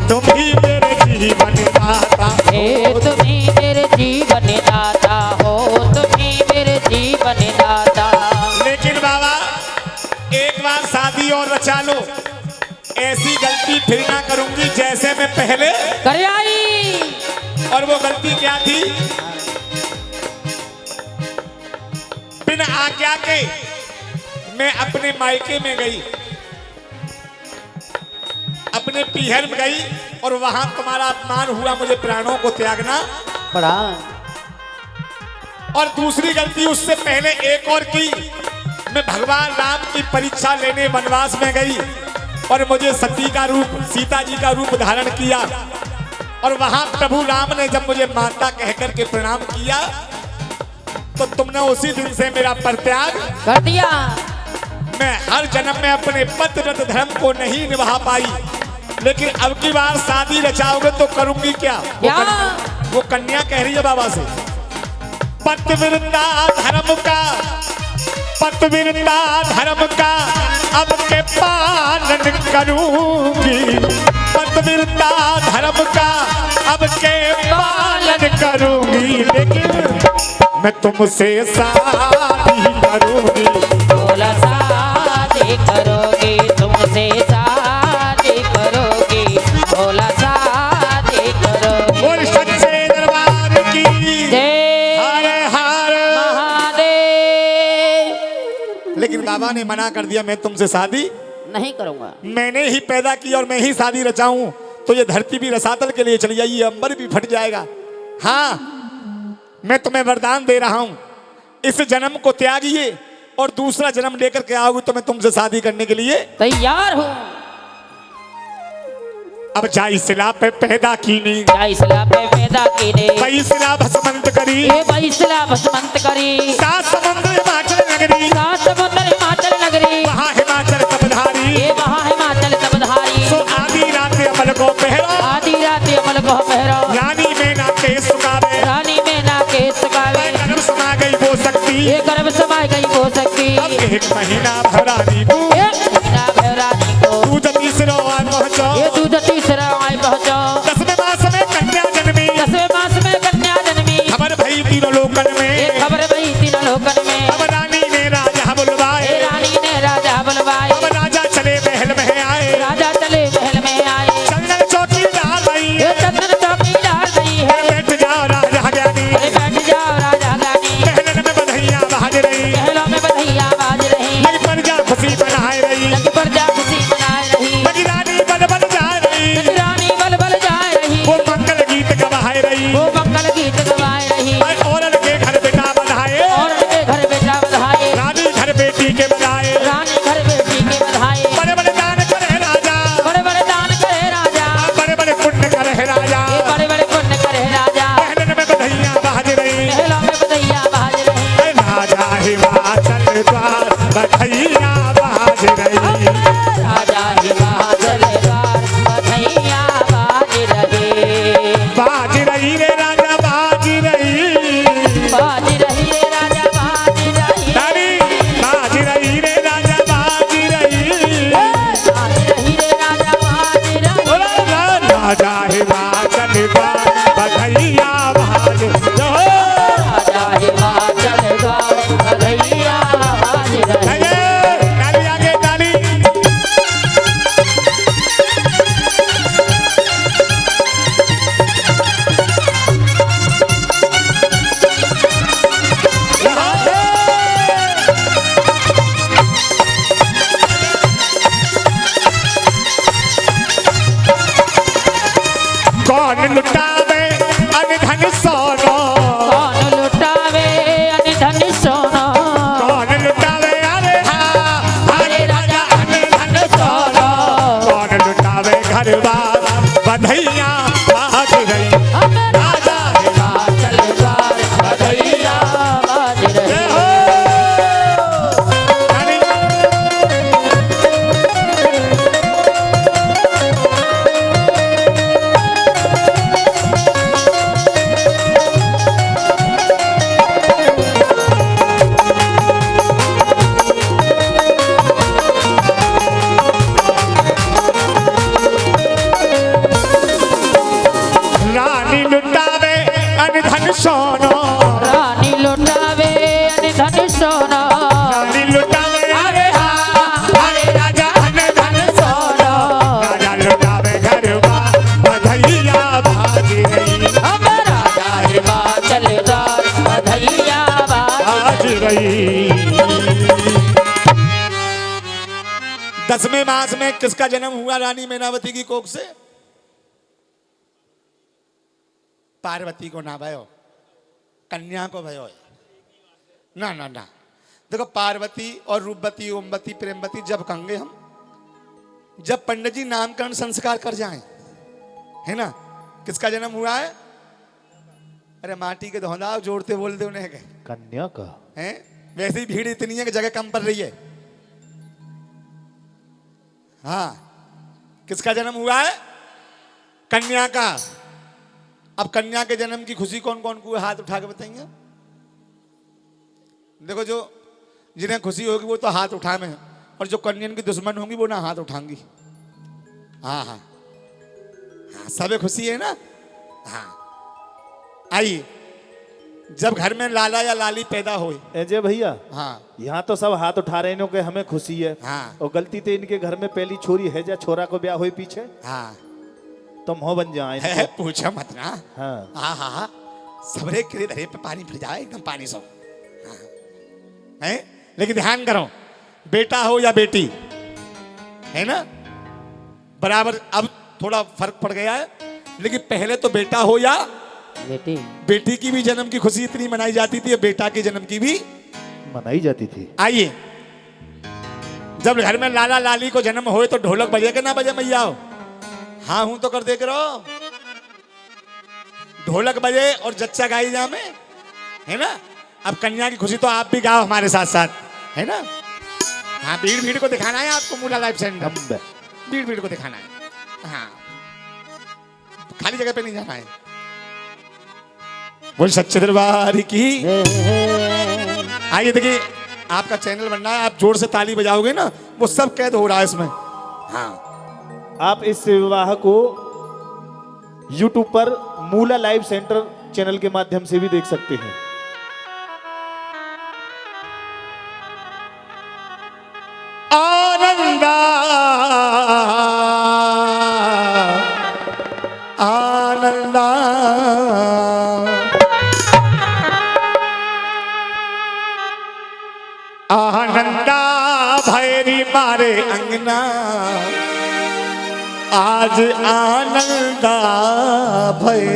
तुम ही मेरे जीवन दाता, हे तुम ही मेरे जीवन दाता हो, तुम ही मेरे जीवन दाता। लेकिन बाबा एक बार शादी और रचा लो, ऐसी गलती फिर ना करूंगी जैसे मैं पहले कर आई। और वो गलती क्या थी? बिना आज्ञा के मैं अपने मायके में गई, अपने पीहर में गई और वहां तुम्हारा अपमान हुआ, मुझे प्राणों को त्यागना पड़ा। और दूसरी गलती उससे पहले एक और की, मैं भगवान राम की परीक्षा लेने वनवास में गई और मुझे सती का रूप, सीता जी का रूप धारण किया और वहां प्रभु राम ने जब मुझे माता कहकर के प्रणाम किया तो तुमने उसी दिन से मेरा परित्याग कर दिया। मैं हर जन्म में अपने पतिव्रत धर्म को नहीं निभा पाई, लेकिन अब की बार शादी रचाओगे तो करूंगी क्या? क्या? वो कन्या कह रही है बाबा से, पतिव्रता धर्म का, पतिव्रता धर्म का अब के पालन करूंगी, पतिव्रता धर्म का अब के पालन करूंगी। लेकिन मैं तुमसे शादी करूंगी, बोला शादी करोगी, तुमसे शादी करोगी, बोला शादी करोगी। बोल सच्चे दरबार की जय हर हर। महादेव। लेकिन बाबा ने मना कर दिया, मैं तुमसे शादी नहीं करूंगा। मैंने ही पैदा की और मैं ही शादी रचाऊं तो ये धरती भी रसातल के लिए चली जाएगी, अंबर भी फट जाएगा। हाँ मैं तुम्हें वरदान दे रहा हूं, इस जन्म को त्यागिए और दूसरा जन्म लेकर के आओगे तो मैं तुमसे शादी करने के लिए तैयार हूँ। अब जाई सिला पे पैदा कीनी, जाइसला पे पैदा कीने, कई सिला भस्मंत करी, ये बाइसला भस्मंत करी, सात समुद्र हिमाचल नगरी, सात समुद्र हिमाचल नगरी, वहाँ हिमाचल कपधारी, ये वहाँ हिमाचल तबधारी। सो आदि रात अमल को पहरो, आदि रात अमल को पहरो, रानी में ना के सुखावे, रानी में ना के सकावे, गर्भ समा गई वो शक्ति, ये गर्भ समाय गई हो सकती। अब एक महीना भरानी को एक महीना भरानी को तू जती सिरो आज पहुंचो, ये दूध तीसरा आए पहुंचो। 10वें मास में कन्या जन्मी, 10वें मास में कन्या जन्मी, खबर भई तीनों लोकन ये में, खबर भई तीनों लोकन में। अब रानी ने राजा बुलवाए, ये रानी ने राजा बुलवाए, अब राजा चले महल में आए, राजा चले महल में आए, चंदन चौकी डाल रही ये है, चंदन चौकी डाल रही है। बैठ जाओ राजा ज्ञानी, अरे बैठ जाओ राजा गानी, महलन में बधाइयां बाज रही, महलों में बधाइयां बाज रही, लगी प्रजा खुशी मनाए रही, लगी प्रजा खुशी मनाए रही, लगी रानी बल बल जा रही, लगी रानी बल बल जाए रही, वो मंगल गीत गवाए रही, वो मंगल गीत गवाए रही, औरत के घर बेटा बधाए, और उनके घर बेटा बधाए, रानी घर बेटी के बधाए, रानी घर बेटी के बधाए। बड़े बड़े दान करे राजा, बड़े बड़े दान करे राजा, बड़े बड़े पुण्य करे राजा, ये बड़े बड़े पुण्य करे राजा, महलन में बधाइयां बाज रही, महलों में बधाइयां बाज रही, राजा हिमाचल द्वार बधाइयां बाज रही, राजा हिमाचल द्वार बधाइयां बाज रही, बाज रही रे राजा बाज रही, बाज रही रे राजा बाज रही, रानी बाज रही रे राजा बाज रही, बाज रही रे राजा बाज रही, राजा हिमाचल द्वार बधाइयां बाज रही, राजा हिमाचल द्वार बधाइयां बाज रही। ताली आगे ताली। कौन लुटावे अनधन सोनो, कौन लुटावे अनधन सोना, कौन लुटावे अरे हाँ हरे राजा अनधन सोनो, कौन लुटावे घर बार बधाइयां बाज रही, राजा हिमाचल द्वार बधाइयां बाज रही, हो। ताली। 10वें मास में किसका जन्म हुआ रानी मैनावती की कोख से? पार्वती को ना भयो, कन्या को भयो। ना ना ना, देखो पार्वती और रूपवती, ओमवती, प्रेमवती जब कहेंगे हम, जब पंडित जी नामकरण संस्कार कर जाएं, है ना, किसका जन्म हुआ है? अरे माटी के धोंदा जोड़ते बोलते उन्हें के कन्या का है। वैसे ही भीड़ इतनी है कि जगह कम पड़ रही है। हाँ, किसका जन्म हुआ है? कन्या का। अब कन्या के जन्म की खुशी कौन कौन को हाथ उठा के बताएंगे? देखो, जो जिन्हें खुशी होगी वो तो हाथ उठा में, और जो कन्यन की दुश्मन होंगी वो ना हाथ उठाएंगी। हाँ हाँ हाँ, सबे खुशी है ना। हाँ, आइए, जब घर में लाला या लाली पैदा हो। अजय भैया, हाँ यहाँ तो सब हाथ उठा रहे हैं कि हमें खुशी है। हाँ। और गलती तो इनके घर में पहली छोरी है जा छोरा को ब्याह हुई पीछे, हाँ, तो मुँह बन जाए। है पूछा मत ना। हाँ हाँ हाँ हाँ, सबरे के धरे पे पानी फिर जाए एकदम पानी सब। हाँ, है, लेकिन ध्यान करो, बेटा हो या बेटी, है ना, बराबर। अब थोड़ा फर्क पड़ गया है, लेकिन पहले तो बेटा हो या बेटी, बेटी की भी जन्म की खुशी इतनी मनाई जाती थी, बेटा के जन्म की भी मनाई जाती थी। आइए, जब घर में लाला लाली को जन्म होए तो ढोलक बजे के ना बजे मैया हो? हाँ हूं तो कर देख रहो, ढोलक बजे और जच्चा गाई जामे, है ना। अब कन्या की खुशी तो आप भी गाओ हमारे साथ साथ, है ना। हाँ, भीड़ भीड़ को दिखाना है आपको, मूला लाइफ सेंटर भीड़ भीड़ को दिखाना है। हाँ, खाली जगह पे नहीं जाना है। बोल सच्चे दरबार की। आइए देखिए, आपका चैनल बन रहा है, आप जोर से ताली बजाओगे ना, वो सब कैद हो रहा है इसमें। हाँ, आप इस विवाह को YouTube पर मूला लाइव सेंटर चैनल के माध्यम से भी देख सकते हैं। आनंदा आनंदा आनंदा भैरी मारे अंगना, आज आनंदा भय।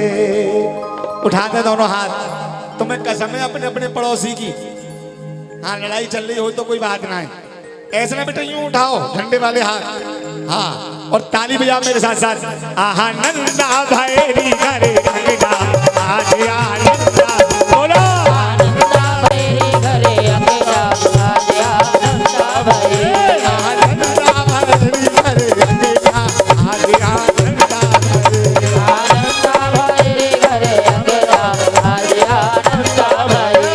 उठा दे दोनों हाथ, तुम्हें कसम है अपने अपने पड़ोसी की। हाँ, लड़ाई चल रही हो तो कोई बात ना है, ऐसे ना बेटा, यूं उठाओ झंडे वाले हाथ। हाँ, और ताली बजाओ मेरे साथ साथ। आनंदा भैरी घरे अंगना, आज आनंदा। बोलो आनंदा भैरी घरे अंगना, आज आनंदा भैरी। आनंदा भैरी घरे अंगना, आज आनंदा भैरी। आनंदा भैरी घरे अंगना, आज आनंदा भैरी।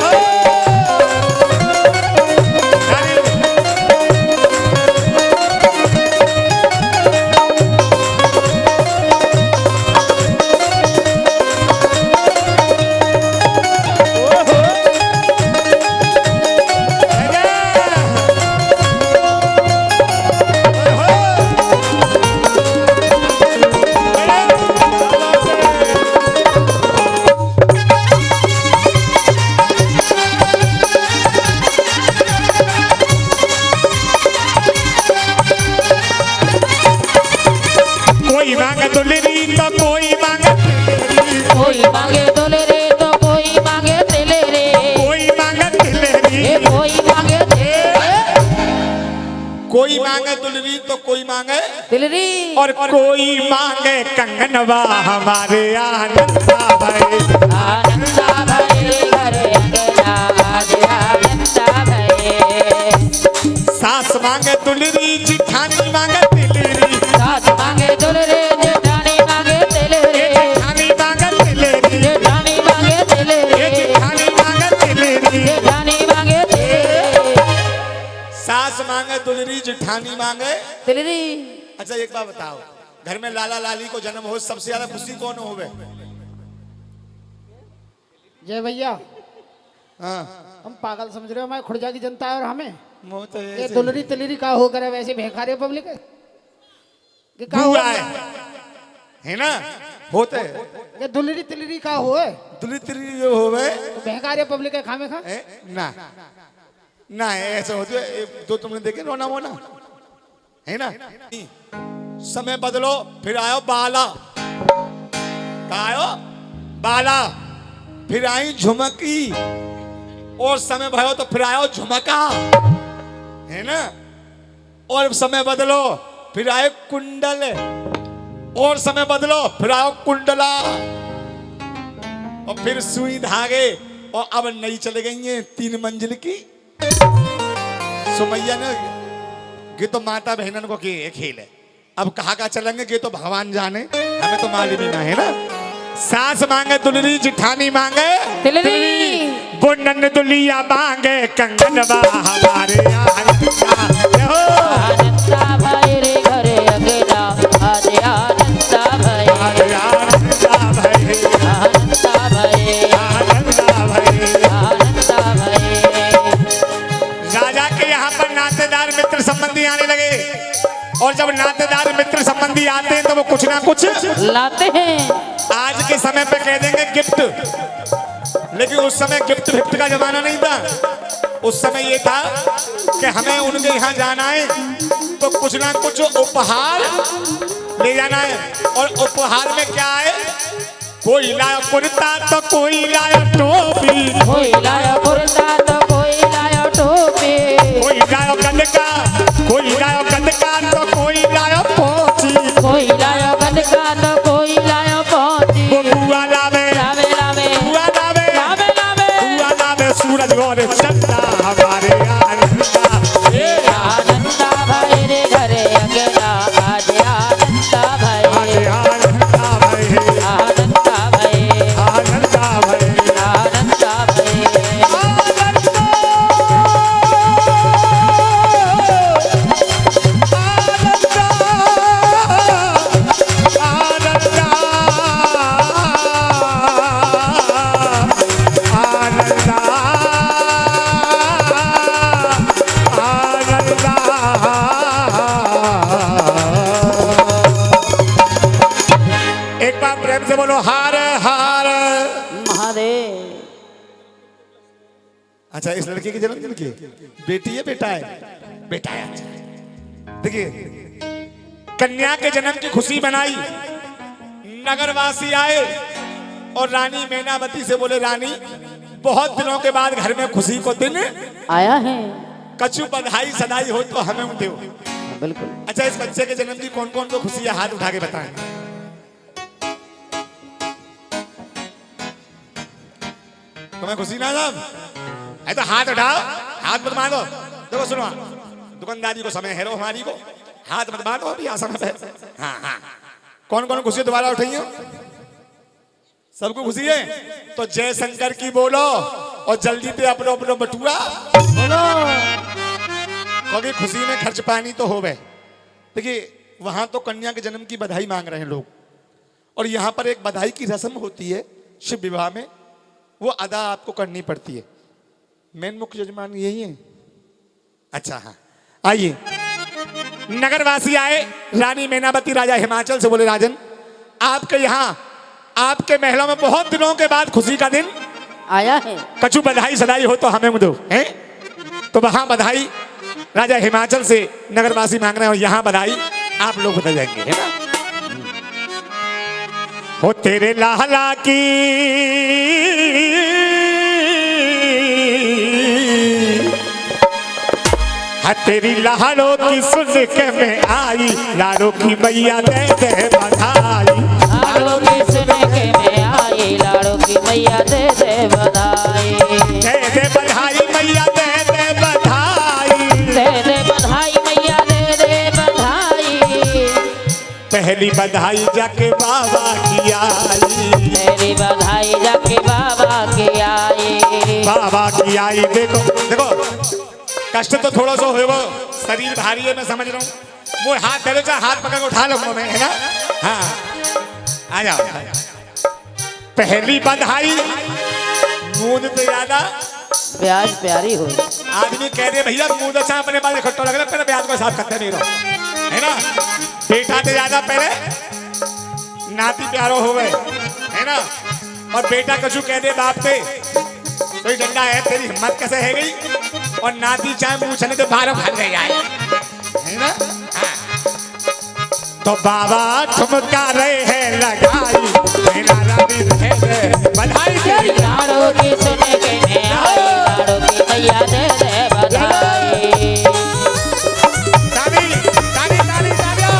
कोई मांगे दुलरी तो कोई मांगे तिलरी, कोई मांगे दुलरे तो कोई मांगे तिलरे, कोई मांगे तिलरी, कोई मांगे तिलरे, कोई मांगे दुलरी तो कोई मांगे, तिलरी, और कोई मांगे कंगनवा हमारे आनंदा भाई। आनंदा भैरी घरे अंगना, आज आनंदा भैरी। सास मांगे दुलरी, जिठानी मांगे तिलरी, सास मांगे दुलरे, जेठानी मांगे तिलरे, जेठानी मांगे तिलरी, जेठानी मांगे तिलरे, जेठानी मांगे तिलरी। जेठानी मांगे तिलरे, सास मांगे दुलरी, जिठानी मांगे। तिलरी। अच्छा, एक बात बताओ, घर में लाला लाली को जन्म हो, सबसे ज्यादा खुशी कौन होवे? जय भैया, हाँ, हम पागल समझ रहे हो हमारे खुर्जा की जनता है और हमें वो तो ये ऐसे दुलरी तिलरी का हो करे वैसे भेखारे पब्लिक है कि का हो बुआ है ना, होते हैं। ये दुलरी तिलरी का हो है दुलरी तिलरी जो होवे, तो भेखारे पब्लिक है खामे खा। ए, ना ना ऐसे होते है। तो तुमने देखे रोना वोना, है ना, वो तो ऐसे। जय भैया, हाँ, है ना। समय बदलो फिर आयो बाला, कहा आयो बाला, फिर आई झुमकी, और समय भयो तो फिर आयो झुमका, है ना। और समय बदलो फिर आए कुंडल, और समय बदलो फिर आओ कुंडला, और फिर सुई धागे, और अब नई चले गई हैं 3 मंजिल की। सुमैया ने ये तो माता बहनन को के खेल है, अब कहाँ का चलेंगे ये तो भगवान जाने, हमें तो मालूम ही ना है ना। सास मांगे दुलरी, जिठानी मांगे तिलरी, वो नन दुलिया मांगे कंगनवा, हमारे आनंदा भाई रे घरे अकेला, आज आनंदा भाई, आनंदा भाई, आनंदा भाई। राजा के यहाँ पर नातेदार मित्र संबंधी आने लगे, और जब नातेदार मित्र संबंधी आते हैं तो वो कुछ ना कुछ लाते हैं। आज के समय पे कह देंगे गिफ्ट, लेकिन उस समय गिफ्ट विफ्ट का जमाना नहीं था। उस समय ये था कि हमें उनके यहाँ जाना है तो कुछ ना कुछ उपहार ले जाना है, और उपहार में क्या है, कोई लाया कुर्ता तो कोई लाया टोपी, कोई लाया कुर्ता तो कोई लाया टोपी, कोई लाया गंदका, कोई लाया गंदका तो कोई लाया पोची, कोई लाया गंदका तो कोई लाया पोची। वो बुआ लावे, लावे लावे बुआ लावे, लावे लावे, बुआ लावे सूरज और चंदा, हमारे आनंदा, आनंदा भाई रे घरे अकेला, आज आनंदा भाई, आनंदा भाई, आनंदा भाई, आनंदा भाई, आनंदा भाई। एक बार प्रेम से बोलो हार हार। महादेव। अच्छा, इस लड़के की जन्मदिन की बेटी है बेटा है? बेटा है। देखिए, कन्या के जन्म की खुशी बनाई, नगरवासी आए और रानी मैनावती से बोले, रानी बहुत दिनों के बाद घर में खुशी को दिन आया है। कछु बधाई सदाई हो तो हमें दो। बिल्कुल। अच्छा, इस बच्चे के जन्म की कौन कौन को खुशी है, हाथ उठा के बताएं। तुम्हें खुशी ना साहब है तो हाथ उठाओ, हाथ मत मारो। देखो सुनो, दुकानदारी को समय है रो हमारी को, हाथ मत मारो अभी आसान है। हाँ हाँ, कौन कौन खुशी दोबारा उठाइए? सबको खुशी है तो जय शंकर की बोलो, और जल्दी पे अपनो अपनो बटुआ बोलो। क्योंकि खुशी में खर्च पानी तो हो गए। देखिए, वहां तो कन्या के जन्म की बधाई मांग रहे हैं लोग, और यहाँ पर एक बधाई की रस्म होती है शिव विवाह में, वो अदा आपको करनी पड़ती है। मेन मुख्य यजमान यही है। अच्छा हाँ, आइए। नगरवासी आए, रानी मैनावती राजा हिमाचल से बोले, राजन आपके यहाँ आपके महलों में बहुत दिनों के बाद खुशी का दिन आया है। कछु बधाई सदाई हो तो हमें दो। हैं? तो वहां बधाई राजा हिमाचल से नगरवासी मांग रहे हैं, और यहाँ बधाई आप लोग बता जाएंगे, है ना। हो तेरे लाला की तेरी लाड़ों की सुन के मैं आई, लाड़ों की मैया दे दे बधाई, लाड़ों की सुन के मैं आई, लाड़ों की मैया दे दे बधाई, दे दे बधाई मैया दे दे बधाई, दे दे बधाई मैया दे दे बधाई। पहली बधाई जाके बाबा की आई, मेरी बधाई जाके बाबा की आई, बाबा की आई। देखो देखो, कष्ट तो थोड़ा सा हो, शरीर भारी है मैं समझ रहा हूँ। वो हाथ धरो, चाहे हाथ पकड़ के उठा लो मैं, है ना। हाँ आ जाओ। पहली बधाई मूद पे ज्यादा प्याज प्यारी हो। आदमी कह रहे भैया मूद अच्छा अपने पास इकट्ठा लग रहा है, पहले प्याज को साफ करते नहीं रहो, है ना। बेटा तो ज्यादा पहले नाती प्यारो हो गए, है ना। और बेटा कछु कह दे बाप पे, कोई डंडा है तेरी हिम्मत कैसे है गई, और नाती चाहे मुंह चले तो बाहर भाग गई आए, है ना हाँ। तो बाबा ठुमका रहे हैं लगाई मेरा रानी रहे बधाई तेरी लाड़ों की सुन के मैं आई लाड़ों की मैया दे दे बधाई ताली ताली ताली तालियां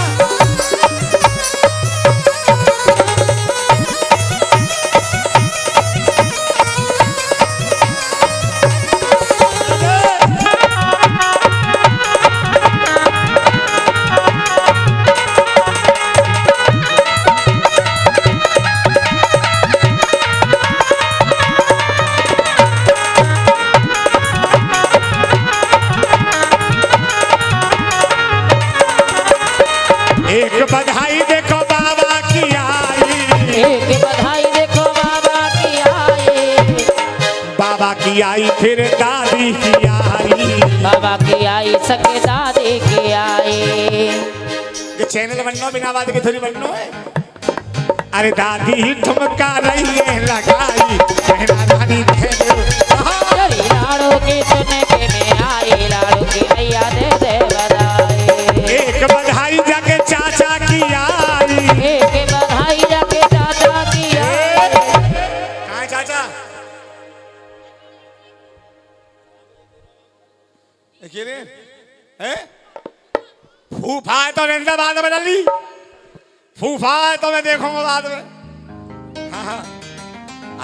एक बधाई देखो बाबा की आई एक बधाई देखो बाबा की आई बाबा की आई फिर दादी की आई बाबा की आई सके दादी की आई ये चैनल बनना बिना बात के थोड़ी बनना है अरे दादी ठुमका रही है लगाई मेरा रानी तेरी लाड़ों की सुन के मैं आई लाड़ों की मैया दे दे बधाई एक बधाई जाके चाचा की आई एक बधाई जाके चाचा की आई कहाँ है चाचा अकेले हैं फूफा है तो नंदा बाद में डाली फूफा है तो मैं देखूंगा बाद में हाँ हाँ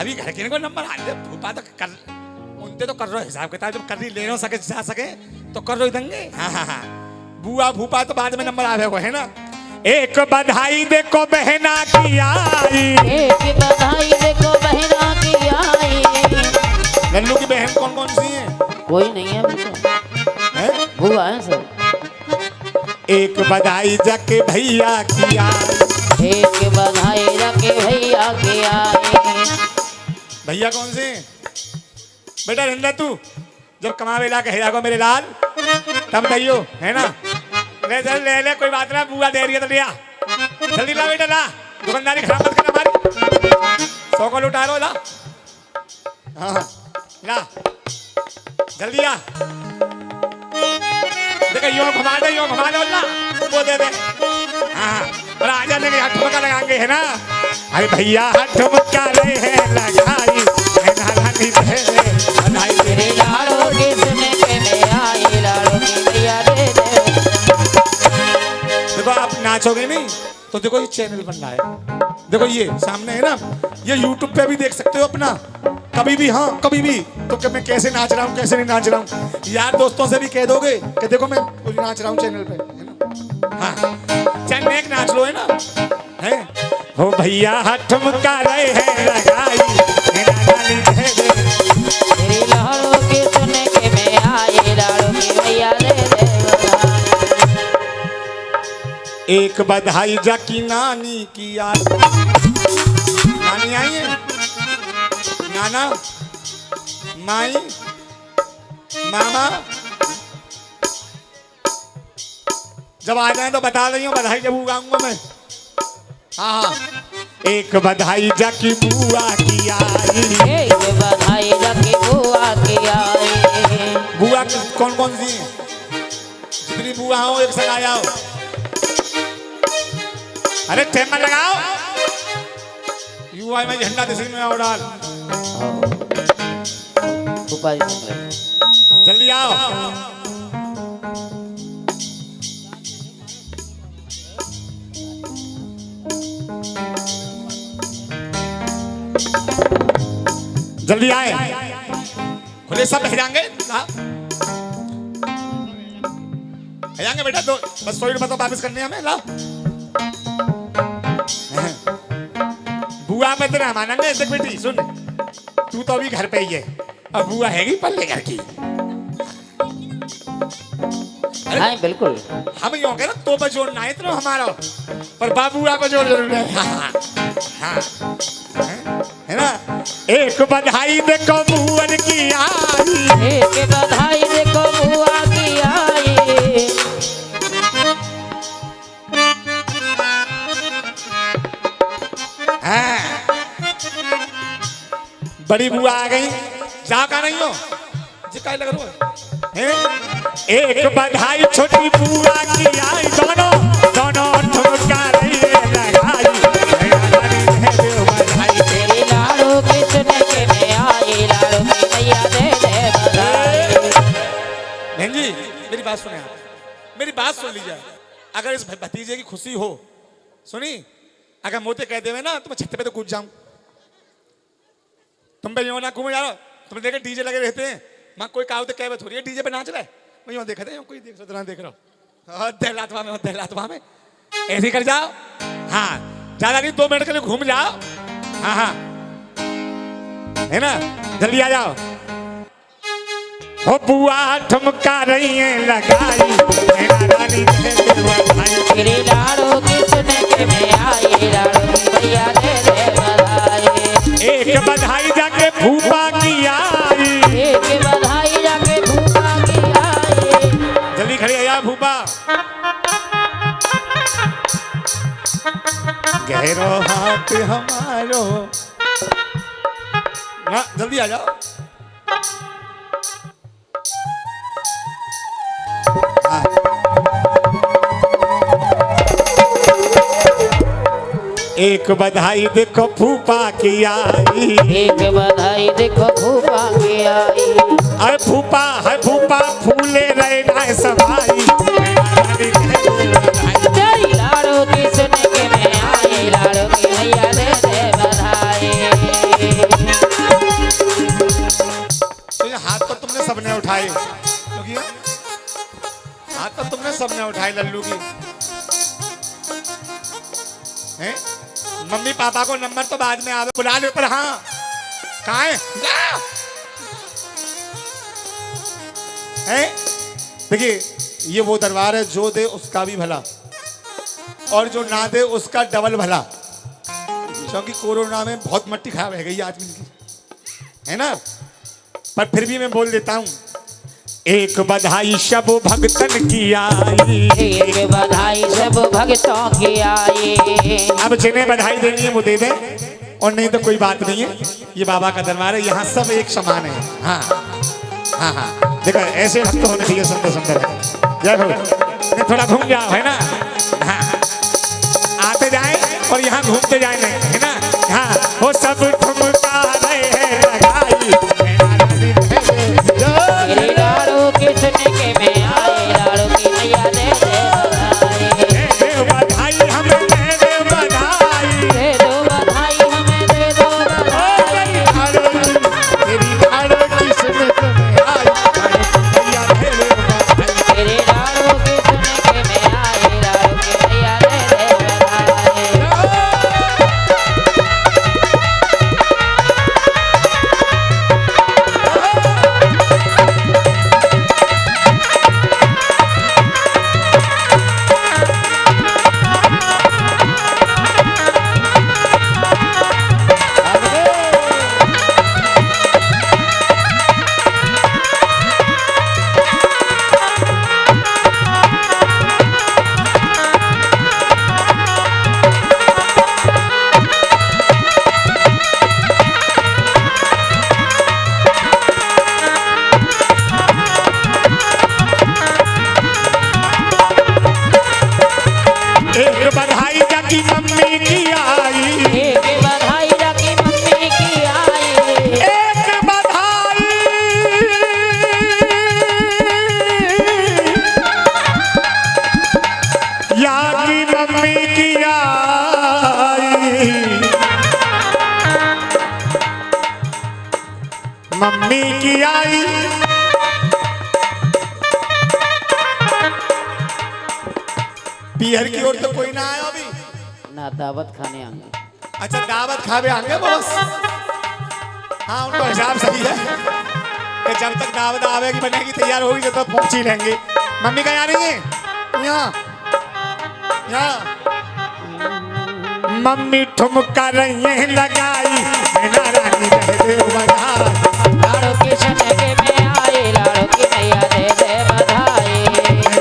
अभी घर के को नंबर आ दे फूफा तो कर उनते तो कर रहे हो हिसाब किताब जब कर रही ले ना सके जा सके तो कर रहे देंगे हाँ हाँ हाँ बुआ फूफा तो बाद में नंबर आवे है ना एक बधाई देखो बहना की आई एक बधाई देखो बहना की आई लल्लू की बहन कौन कौन सी है कोई नहीं है अभी तो हैं? बुआ है सब एक बधाई जाके भैया की आई एक बधाई रखे भैया की आई भैया कौन से बेटा रंदा तू जब कमावे ला कहेगा को मेरे लाल तब बताइयो है ना ले चल ले कोई बात ना बुआ दे रही है तो लिया जल्दी ला बेटा ला दुकानदारी खराब मत करना हमारी 100 को लुटा लो ला हाँ ला जल्दी आ देखो यो घुमा दे ला वो दे दे हाँ और आ जाने के हाथ ठुमका लगाएंगे है ना अरे भैया हाथ ठुमका रहे हैं लगाई है ना रानी रहे बधाई तेरे लाड़ों की सुन के मैं आई लाड़ों की मैया दे दे देखो आप नाचोगे नहीं तो देखो ये चैनल बन रहा है देखो ये सामने है ना ये YouTube पे भी देख सकते हो अपना कभी भी हाँ कभी भी तो कि मैं कैसे नाच रहा हूँ कैसे नहीं नाच रहा हूँ यार दोस्तों से भी कह दोगे कि देखो मैं नाच रहा हूँ चैनल पे है ना हाँ चैनल एक नाच लो है ना है हो भैया हाथ ठुमका रहे हैं लगाई है ना गाली दे दे तेरे लाड़ों की सुन के मैं आई लाड़ों की मैया दे दे बधाई एक बधाई जाकी नानी की आई नानी आई है नाना माई मामा जब आ जाए तो बता रही हूँ बधाई जब उगाऊंगा मैं हाँ हाँ एक बधाई जाकी बुआ की आई एक बधाई रखे बुआ की आई बुआ कौन कौन सी है जितनी बुआ हो एक संग आ जाओ अरे टेमर लगाओ युवा में झंडा दिशा में आओ डाल फूफा जी सुन रहे जल्दी आओ जल्दी आए खुले सब भेजाएंगे भेजाएंगे बेटा तो बस 100 रुपये तो वापस करने हमें ला बुआ में तेरा मानेंगे देख बेटी सुन तू तो अभी घर पे ही है अब बुआ हैगी पल्ले घर की हाँ बिल्कुल हम यूं कह तो बजोड़ ना इतना हमारा पर बाबूआ बजोड़ जरूर है हाँ हाँ है ना एक बधाई देखो बुअन की आई एक बधाई देखो बुआ की आई हाँ। बड़ी बुआ आ गई जा का नहीं हो जी का लग रहा एक बधाई छोटी बुआ की आई, दोनों दोनों ठुमका रही है लगाई, मैया रानी दे दो बधाई। तेरी लाड़ो की सुन के मैं आई, लाड़ो की मैया दे दे बधाई। बहन जी मेरी बात सुने आप, मेरी बात सुन लीजिए। अगर इस भतीजे की खुशी हो, सुनी, अगर मोते कह देवे ना तो मैं छत पे तो कूद जाऊं। तुम पे यूं ना घूम जा रहा, तुम देखे डीजे लगे रहते हैं, मां कोई कहा तो कह थोड़ी है डीजे पे नाच रहा है, मैं यूं देखते हैं, कोई देख रहा देख रहा हूं दहलातवा में ऐसे ही कर जाओ। हाँ ज्यादा नहीं, 2 मिनट के लिए घूम जाओ। हाँ हाँ है ना, जल्दी आ जाओ। हो बुआ ठुमका रही है लगाई, मैया रानी दे दो बधाई। तेरी लाड़ो की सुन के मैं आई, लाड़ो की मैया दे दे बधाई। एक बधाई जाके फूफा की आई, एक बधाई जाके फूफा की आई। जल्दी खड़ी आ जा फूफा। गहरो हाथ हमारो ना, जल्दी आ जाओ। हाँ। एक बधाई देखो फूफा की आई, एक बधाई देखो फूफा की आई। अरे फूफा है फूफा फूले रहे ना सवाई, तेरी लाड़ो की सुन के मैं आई, लाड़ो की मैया दे दे बधाई। तो ये हाथ तो तुमने सबने उठाए, क्योंकि हाथ तो तुमने सबने उठाए लल्लू की। हैं? मम्मी पापा को नंबर तो बाद में आवे, बुला लो पर। हाँ कहाँ है? हैं? देखिए ये वो दरबार है, जो दे उसका भी भला और जो ना दे उसका डबल भला, क्योंकि कोरोना में बहुत मट्टी खराब रह गई आदमी की, है ना। पर फिर भी मैं बोल देता हूँ, एक बधाई सब भक्तन की आई, एक बधाई सब भक्तों की आई। अब जिन्हें बधाई देनी है वो दे दे, और नहीं तो कोई बात नहीं है। ये बाबा का दरबार है, यहाँ सब एक समान है। हाँ हाँ हाँ देखो ऐसे भक्त होने चाहिए, सुंदर सुंदर। जय हो, थोड़ा घूम जाओ, है ना। हाँ आते जाए और यहाँ घूमते जाए, नहीं है ना। हाँ वो सब ठुमका रहे हैं लगाई, तेरी लाड़ो की सुन के मैं आई, लाड़ो की मैया दे दे बधाई। बधाई हमें दे दे बधाई, दे दो बधाई हमें दे दो बधाई। तेरी लाड़ो की सुन के मैं आई, मैया दे दे बधाई। तेरी लाड़ो की सुन के मैं आई, लाड़ो की मैया दे दे बधाई। एक बधाई जाकी मम्मी की आई, एक बधाई जाकी मम्मी की आई। एक बधाई याकी मम्मी की आई, मम्मी की आई। पीहर की ओर तो कोई ना आया अभी। ना दावत खाने आएंगे। अच्छा दावत खावे आएंगे बस। हाँ उनको हिसाब सही है कि जब तक दावत आवेगी बनेगी तैयार होगी जब तक पहुंच ही लेंगे। मम्मी कहाँ आ रही है? यहाँ यहाँ मम्मी ठुमका रही है लगाई, मैना रानी दे दे बधाई। लाड़ो की सुन के मैं आई, लाड़ो की मैया दे दे बधाई।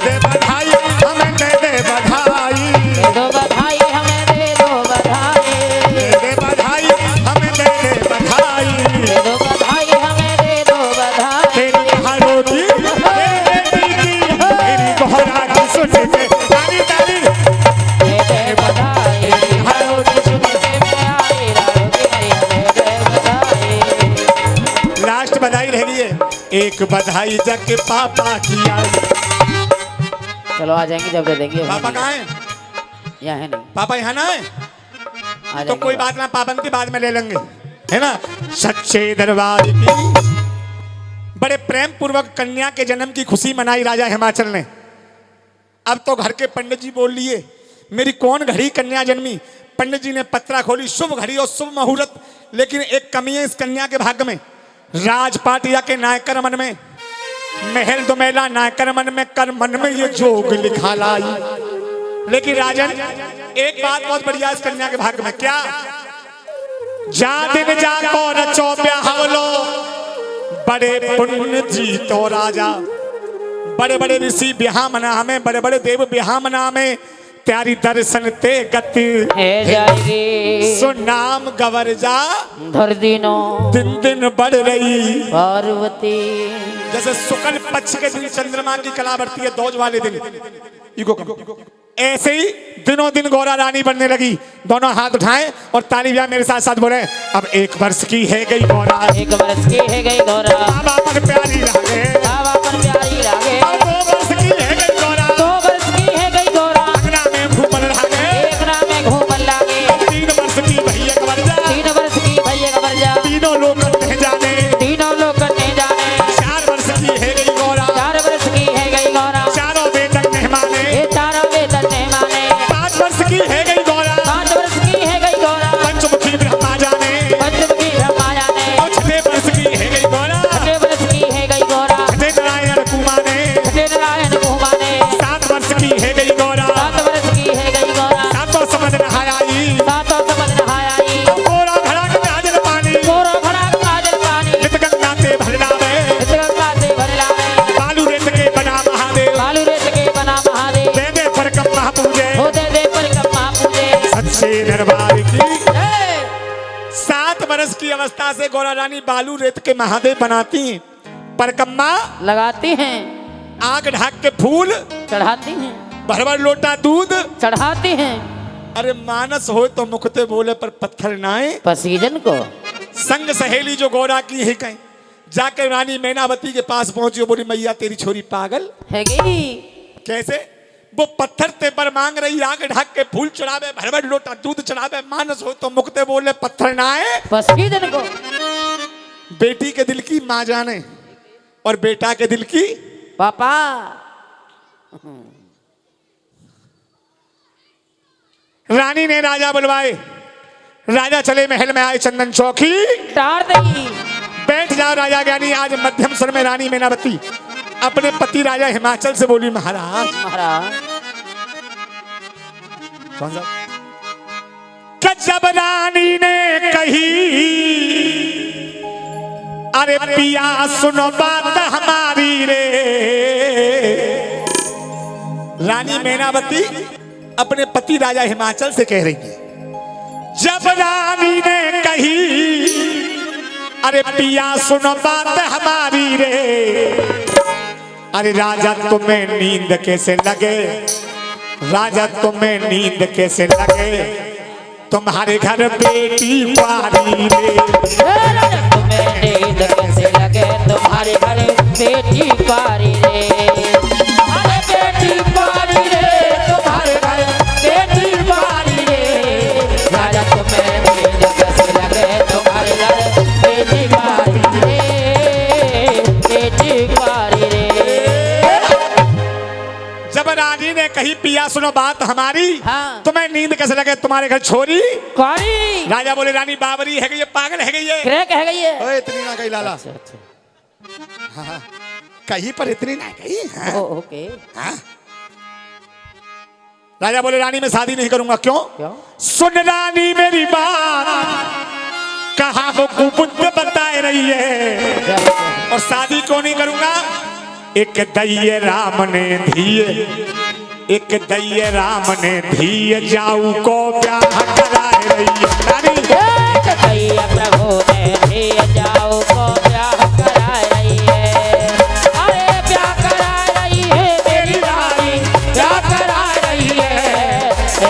दे बधाई हमें दे दे बधाई, दे दो बधाई हमें दे दो बधाई। दे बधाई हमें दे दे बधाई। दे दो बधाई हमें दे दो बधाई। तेरी हारों की एक बधाई जाके पापा की आई। चलो आ जाएंगे जब दे देंगे। पापा कहाँ हैं? यहाँ है नहीं। पापा यहाँ ना है आ तो जाएंगे। कोई बात ना, पाबंदी बाद में ले लेंगे, है ना। सच्चे दरबार की बड़े प्रेम पूर्वक कन्या के जन्म की खुशी मनाई राजा हिमाचल ने। अब तो घर के पंडित जी बोल लिए मेरी कौन घड़ी कन्या जन्मी। पंडित जी ने पत्रा खोली, शुभ घड़ी और शुभ मुहूर्त, लेकिन एक कमी है इस कन्या के भाग्य में। राजपाटिया के नायकर मन में महल दुमेला, नायकर मन में कर मन में ये जोग लिखा लाई। लेकिन राजन एक बात बहुत बढ़िया इस कन्या के भाग्य में, क्या जा दिन जा को रचो ब्याहवलो बड़े पुण्य जी तो राजा। बड़े बड़े ऋषि ब्याह मना हमें, बड़े बड़े देव ब्याह मना हमें, त्यारी दर्शन ते गति है जाएगी सुनाम गवर जा धर दिनो दिन दिन बढ़ रही। पार्वती। जैसे शुक्ल पक्ष के दिन चंद्रमा की कला बढ़ती है, दोज वाले दिन इको कम, ऐसे ही दिनों दिन गौरा रानी बनने लगी। दोनों हाथ उठाएं और ताली बजाएं, मेरे साथ साथ बोले अब 1 वर्ष की है गई गौरा, 1 वर्ष की है गई गौरा, बाबा पर प्यारी लागे, बाबा पर प्यारी लागे। अब 2 वर्ष की है गई गौरा, 2 वर्ष की है गई गौरा, अंगना में घूमन लागे, एकरा में घूमन लागे। 3 वर्ष की भैया कबर जा, 3 वर्ष की भैया का बरजा, तीनों लोग नहीं जाने, तीनों लोग नहीं जाने। 4 वर्ष की है गई गौरा, 4 वर्ष की है गई गौरा, चारों वेदन नहीं माने, ये चारों वेदन नहीं माने। 5 वर्ष की है गई गौरा, 5 वर्ष की है गई गौरा, पंचमुखी ब्रह्मा जाने, पंचमुखी ब्रह्मा जाने। और 6 वर्ष की है गई गौरा, 6 वर्ष की है गई गौरा, छठे नारायण कुमाने, छठे नारायण घुमाने। 7 वर्ष की है गई गौरा, 7 वर्ष की है गई गौरा, 7 समझ नहाई, 7 समझ नहाई। गोरा घड़ा के काजल पानी, गोरो घड़ा काजल पानी, नित गंगा ते भर लावे, गंगा से भर लावे। बालू रेत के बना महादेव, बालू रेत के बना महादेव, दे दे पर कम्मा पूजे, हो दे दे परिक्रमा पूजे। सच्चे दरबार की। जय। 7 वर्ष की अवस्था से गौरा रानी बालू रेत के महादेव बनाती हैं, परकम्मा लगाती हैं, आग ढाक के फूल, चढ़ाती हैं, भर भर लोटा दूध। चढ़ाती हैं। अरे मानस हो तो मुखते बोले पर पत्थर नाए। पसीजन को संग सहेली जो गौरा की है कहीं जाकर रानी मैनावती के पास पहुंची और बोली मैया तेरी छोरी पागल है गई। कैसे। वो पत्थर ते पर मांग रही, आग ढाक के फूल चढ़ावे, भर भर लोटा दूध चढ़ावे, मानस हो तो मुखते बोले पत्थर नाए। पसीजन को बेटी के दिल की माँ जाने और बेटा के दिल की पापा। रानी ने राजा बुलवाए, राजा चले महल में आए, चंदन चौकी टार देगी। बैठ जाओ राजा ज्ञानी। आज मध्यम स्वर में रानी मैनावती अपने पति राजा हिमाचल से बोली महाराज। महाराज कौन सा कि जब रानी ने कही अरे पिया सुनो बात हमारी रे। रानी मैनावती अपने पति राजा हिमाचल से कह रही थी, जब रानी ने कही अरे पिया सुनो बात हमारी रे। अरे राजा तुम्हें नींद कैसे लगे, राजा तुम्हें नींद कैसे लगे, तुम्हारे घर बेटी पारी रे। तुम्हें नींद कैसे लगे, तुम्हारे घर बेटी पारी रे। अरे बेटी पारी रे, तुम्हारे घर बेटी पारी रे। राजा तुम्हें नींद कैसे लगे, तुम्हारे घर बेटी पारी रे, बेटी पारी रे। जब रानी ने कही पिया सुनो बात हमारी, हाँ। तुम्हें नींद कैसे लगे, तुम्हारे घर छोरी। पारी राजा बोले रानी बाबरी है गई, ये पागल है गई ये। क्रैक है गई है। ओए इतनी ना गई लाला, अच्छा अच्छा हाँ कहीं पर इतनी ना गई। हाँ, ओके। हाँ। राजा बोले रानी मैं शादी नहीं करूंगा। क्यों? क्यों? सुन रानी मेरी बात, कहा वो कुबुद्ध बताए रही है, और शादी क्यों नहीं करूंगा। एक दैये राम ने धिये, एक दैये राम ने धिये, जाऊ को ब्याह कराए रही है। रानी प्रभु ने दिए जाओ को ब्याह करा रही है। अरे ब्याह करा रही है मेरी रानी, ब्याह करा रही है।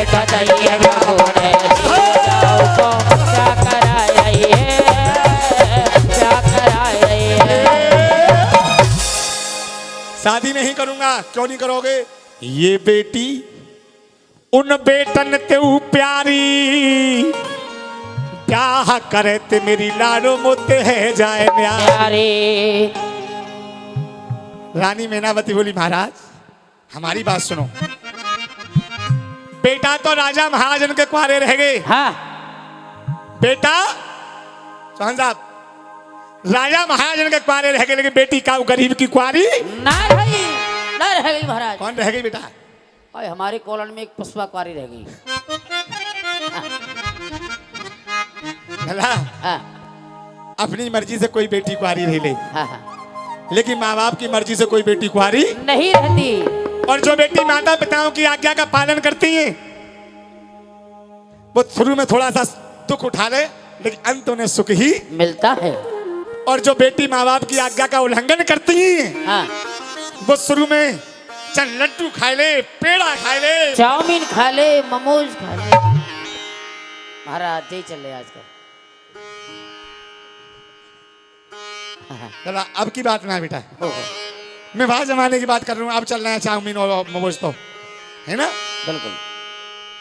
एक दैये प्रभु ने दिए जाओ को ब्याह करा रही है, ब्याह करा रही है। करूंगा। क्यों नहीं करोगे? ये बेटी उन बेटन तेऊ प्यारी, ब्याह करे ते मेरी लाडो मोते है जाए न्यारी। प्यारे रानी मैनावती बोली महाराज हमारी बात सुनो। बेटा तो राजा महाजन के कुआरे रह गए। हाँ बेटा चौहान साहब राजा महाजन के कुआरे रह गए, लेकिन बेटी का गरीब की कुआरी ना रही, ना रह गई महाराज। कौन रह गई बेटा? और हमारे कॉलोनी में एक पुष्पा कुआरी रह गई। भला हाँ अपनी मर्जी से कोई बेटी कुआरी रह ले, हाँ हाँ लेकिन माँ बाप की मर्जी से कोई बेटी कुआरी। नहीं रहती। और जो बेटी माता पिताओं की आज्ञा का पालन करती है वो शुरू में थोड़ा सा दुख उठा ले, लेकिन अंत उन्हें सुख ही। मिलता है। और जो बेटी माँ बाप की आज्ञा का उल्लंघन करती है हाँ वो शुरू में चल लड्डू खा ले, पेड़ा खा ले, चाउमीन खा ले, मोमोज खा ले। महाराज जय चल आजकल। चला अब की बात ना है बेटा, हो मैं वहां जमाने की बात कर रहा हूँ। अब चल रहे हैं चाउमीन और मोमोज तो है ना। बिल्कुल।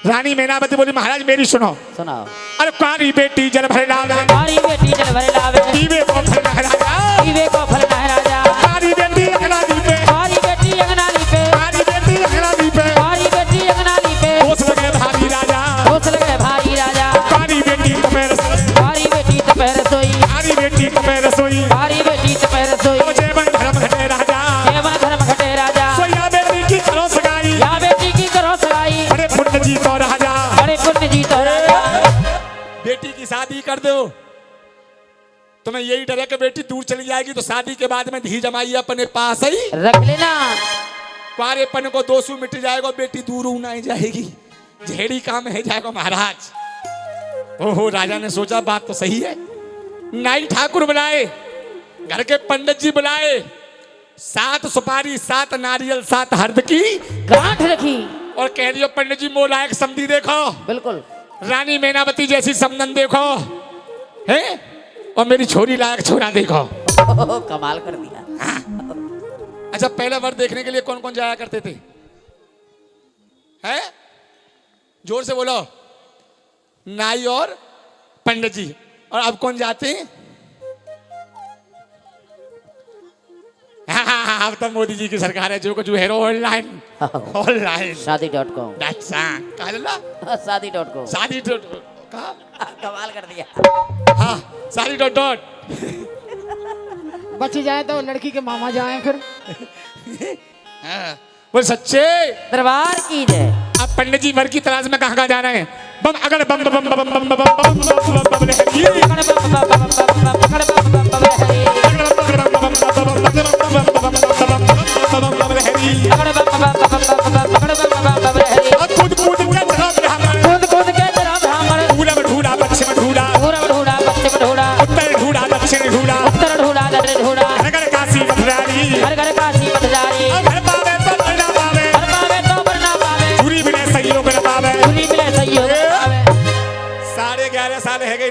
रानी मैनावती बोली महाराज मेरी सुनो। सुनाओ। अरे कुआरी बेटी जल भरे लावे, हमारी बेटी जल भरे लावे, दीवे को फल लहराया, दीवे को फल लहराया। कुआरी बेटी अंगना दीपे, हमारी बेटी अंगनाली पे, कुआरी बेटी अंगना दीपे, हमारी बेटी अंगनाली पे, होश लगे भारी राजा, होश लगे भारी राजा। कुआरी बेटी तुम्हें रसोई, हमारी बेटी दोपहर सोई, कुआरी बेटी तुम्हें रसोई, हमारी बेटी दोपहर सोई। तो जेवन धर्म घटे राजा, जेवन धर्म घटे राजा, सोया बेटी की करो सगाई, या बेटी की करो सगाई, बड़े पुण्य जी तो राजा, बड़े पुण्य जी तो राजा। बेटी की शादी कर दो। तुम्हें यही डर है कि बेटी दूर चली जाएगी तो शादी के बाद में धी जमाई अपने पास ही रख लेना। कुआरेपन को दोसू मिट जाएगा, बेटी दूर नहीं जाएगी, झेड़ी काम है जाएगा महाराज। ओहो राजा ने सोचा बात तो सही है। नाई ठाकुर बुलाए, घर के पंडित जी बुलाए, 7 सुपारी 7 नारियल 7 हर्द की गांठ रखी। और कह दियो पंडित जी मो लायक समधी देखो, बिल्कुल। रानी मैनावती जैसी समधन देखो है, और मेरी छोरी लायक छोरा देखो। कमाल कर दिया। अच्छा पहले वर देखने के लिए कौन कौन जाया करते थे? हैं? जोर से बोलो। नाई और पंडित जी। और अब कौन जाते हैं? हाँ, अब तो मोदी जी की सरकार है, जो कुछ है ऑनलाइन ऑनलाइन शादी.com। शादी.com। शादी कमाल कर दिया। हाँ शादी डॉट बची जाए तो लड़की के मामा जाए फिर। बोल सच्चे। दरबार की जय। अब पंडित जी वर की तलाश में कहाँ जाना है? बम अगर बम बम बम बम बम बम बम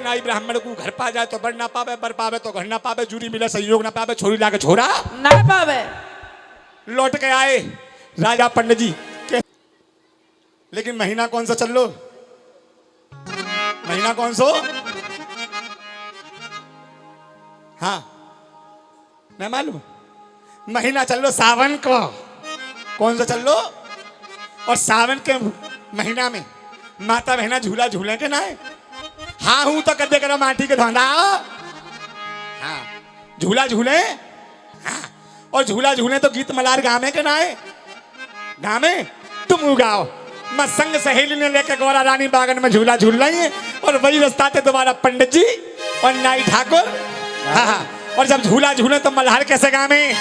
नाई ब्राह्मण को घर पा जाए तो बर ना पावे, बर पावे तो घर ना पावे, जूरी मिले सहयोग ना पावे, छोरी लाके छोरा ना पावे। लौट के आए राजा पंडित जी के। लेकिन महीना कौन सा चल लो? महीना कौन सो? हाँ मैं मालूम। महीना चल लो सावन को। कौन सा चल लो? और सावन के महीना में माता बहना झूला झूले के ना है। हाँ हूं तो कदे करो माटी के धोना। हाँ झूला झूले। हाँ और झूला झूले तो गीत मलार गावे के ना है। गावे तुम गाओ। मैं संग सहेली ने लेकर गौरा रानी बागन में झूला झूल रही है, और वही रास्ता थे दोबारा पंडित जी और नाई ठाकुर। हाँ और जब झूला झूले तो मल्हार कैसे गावे?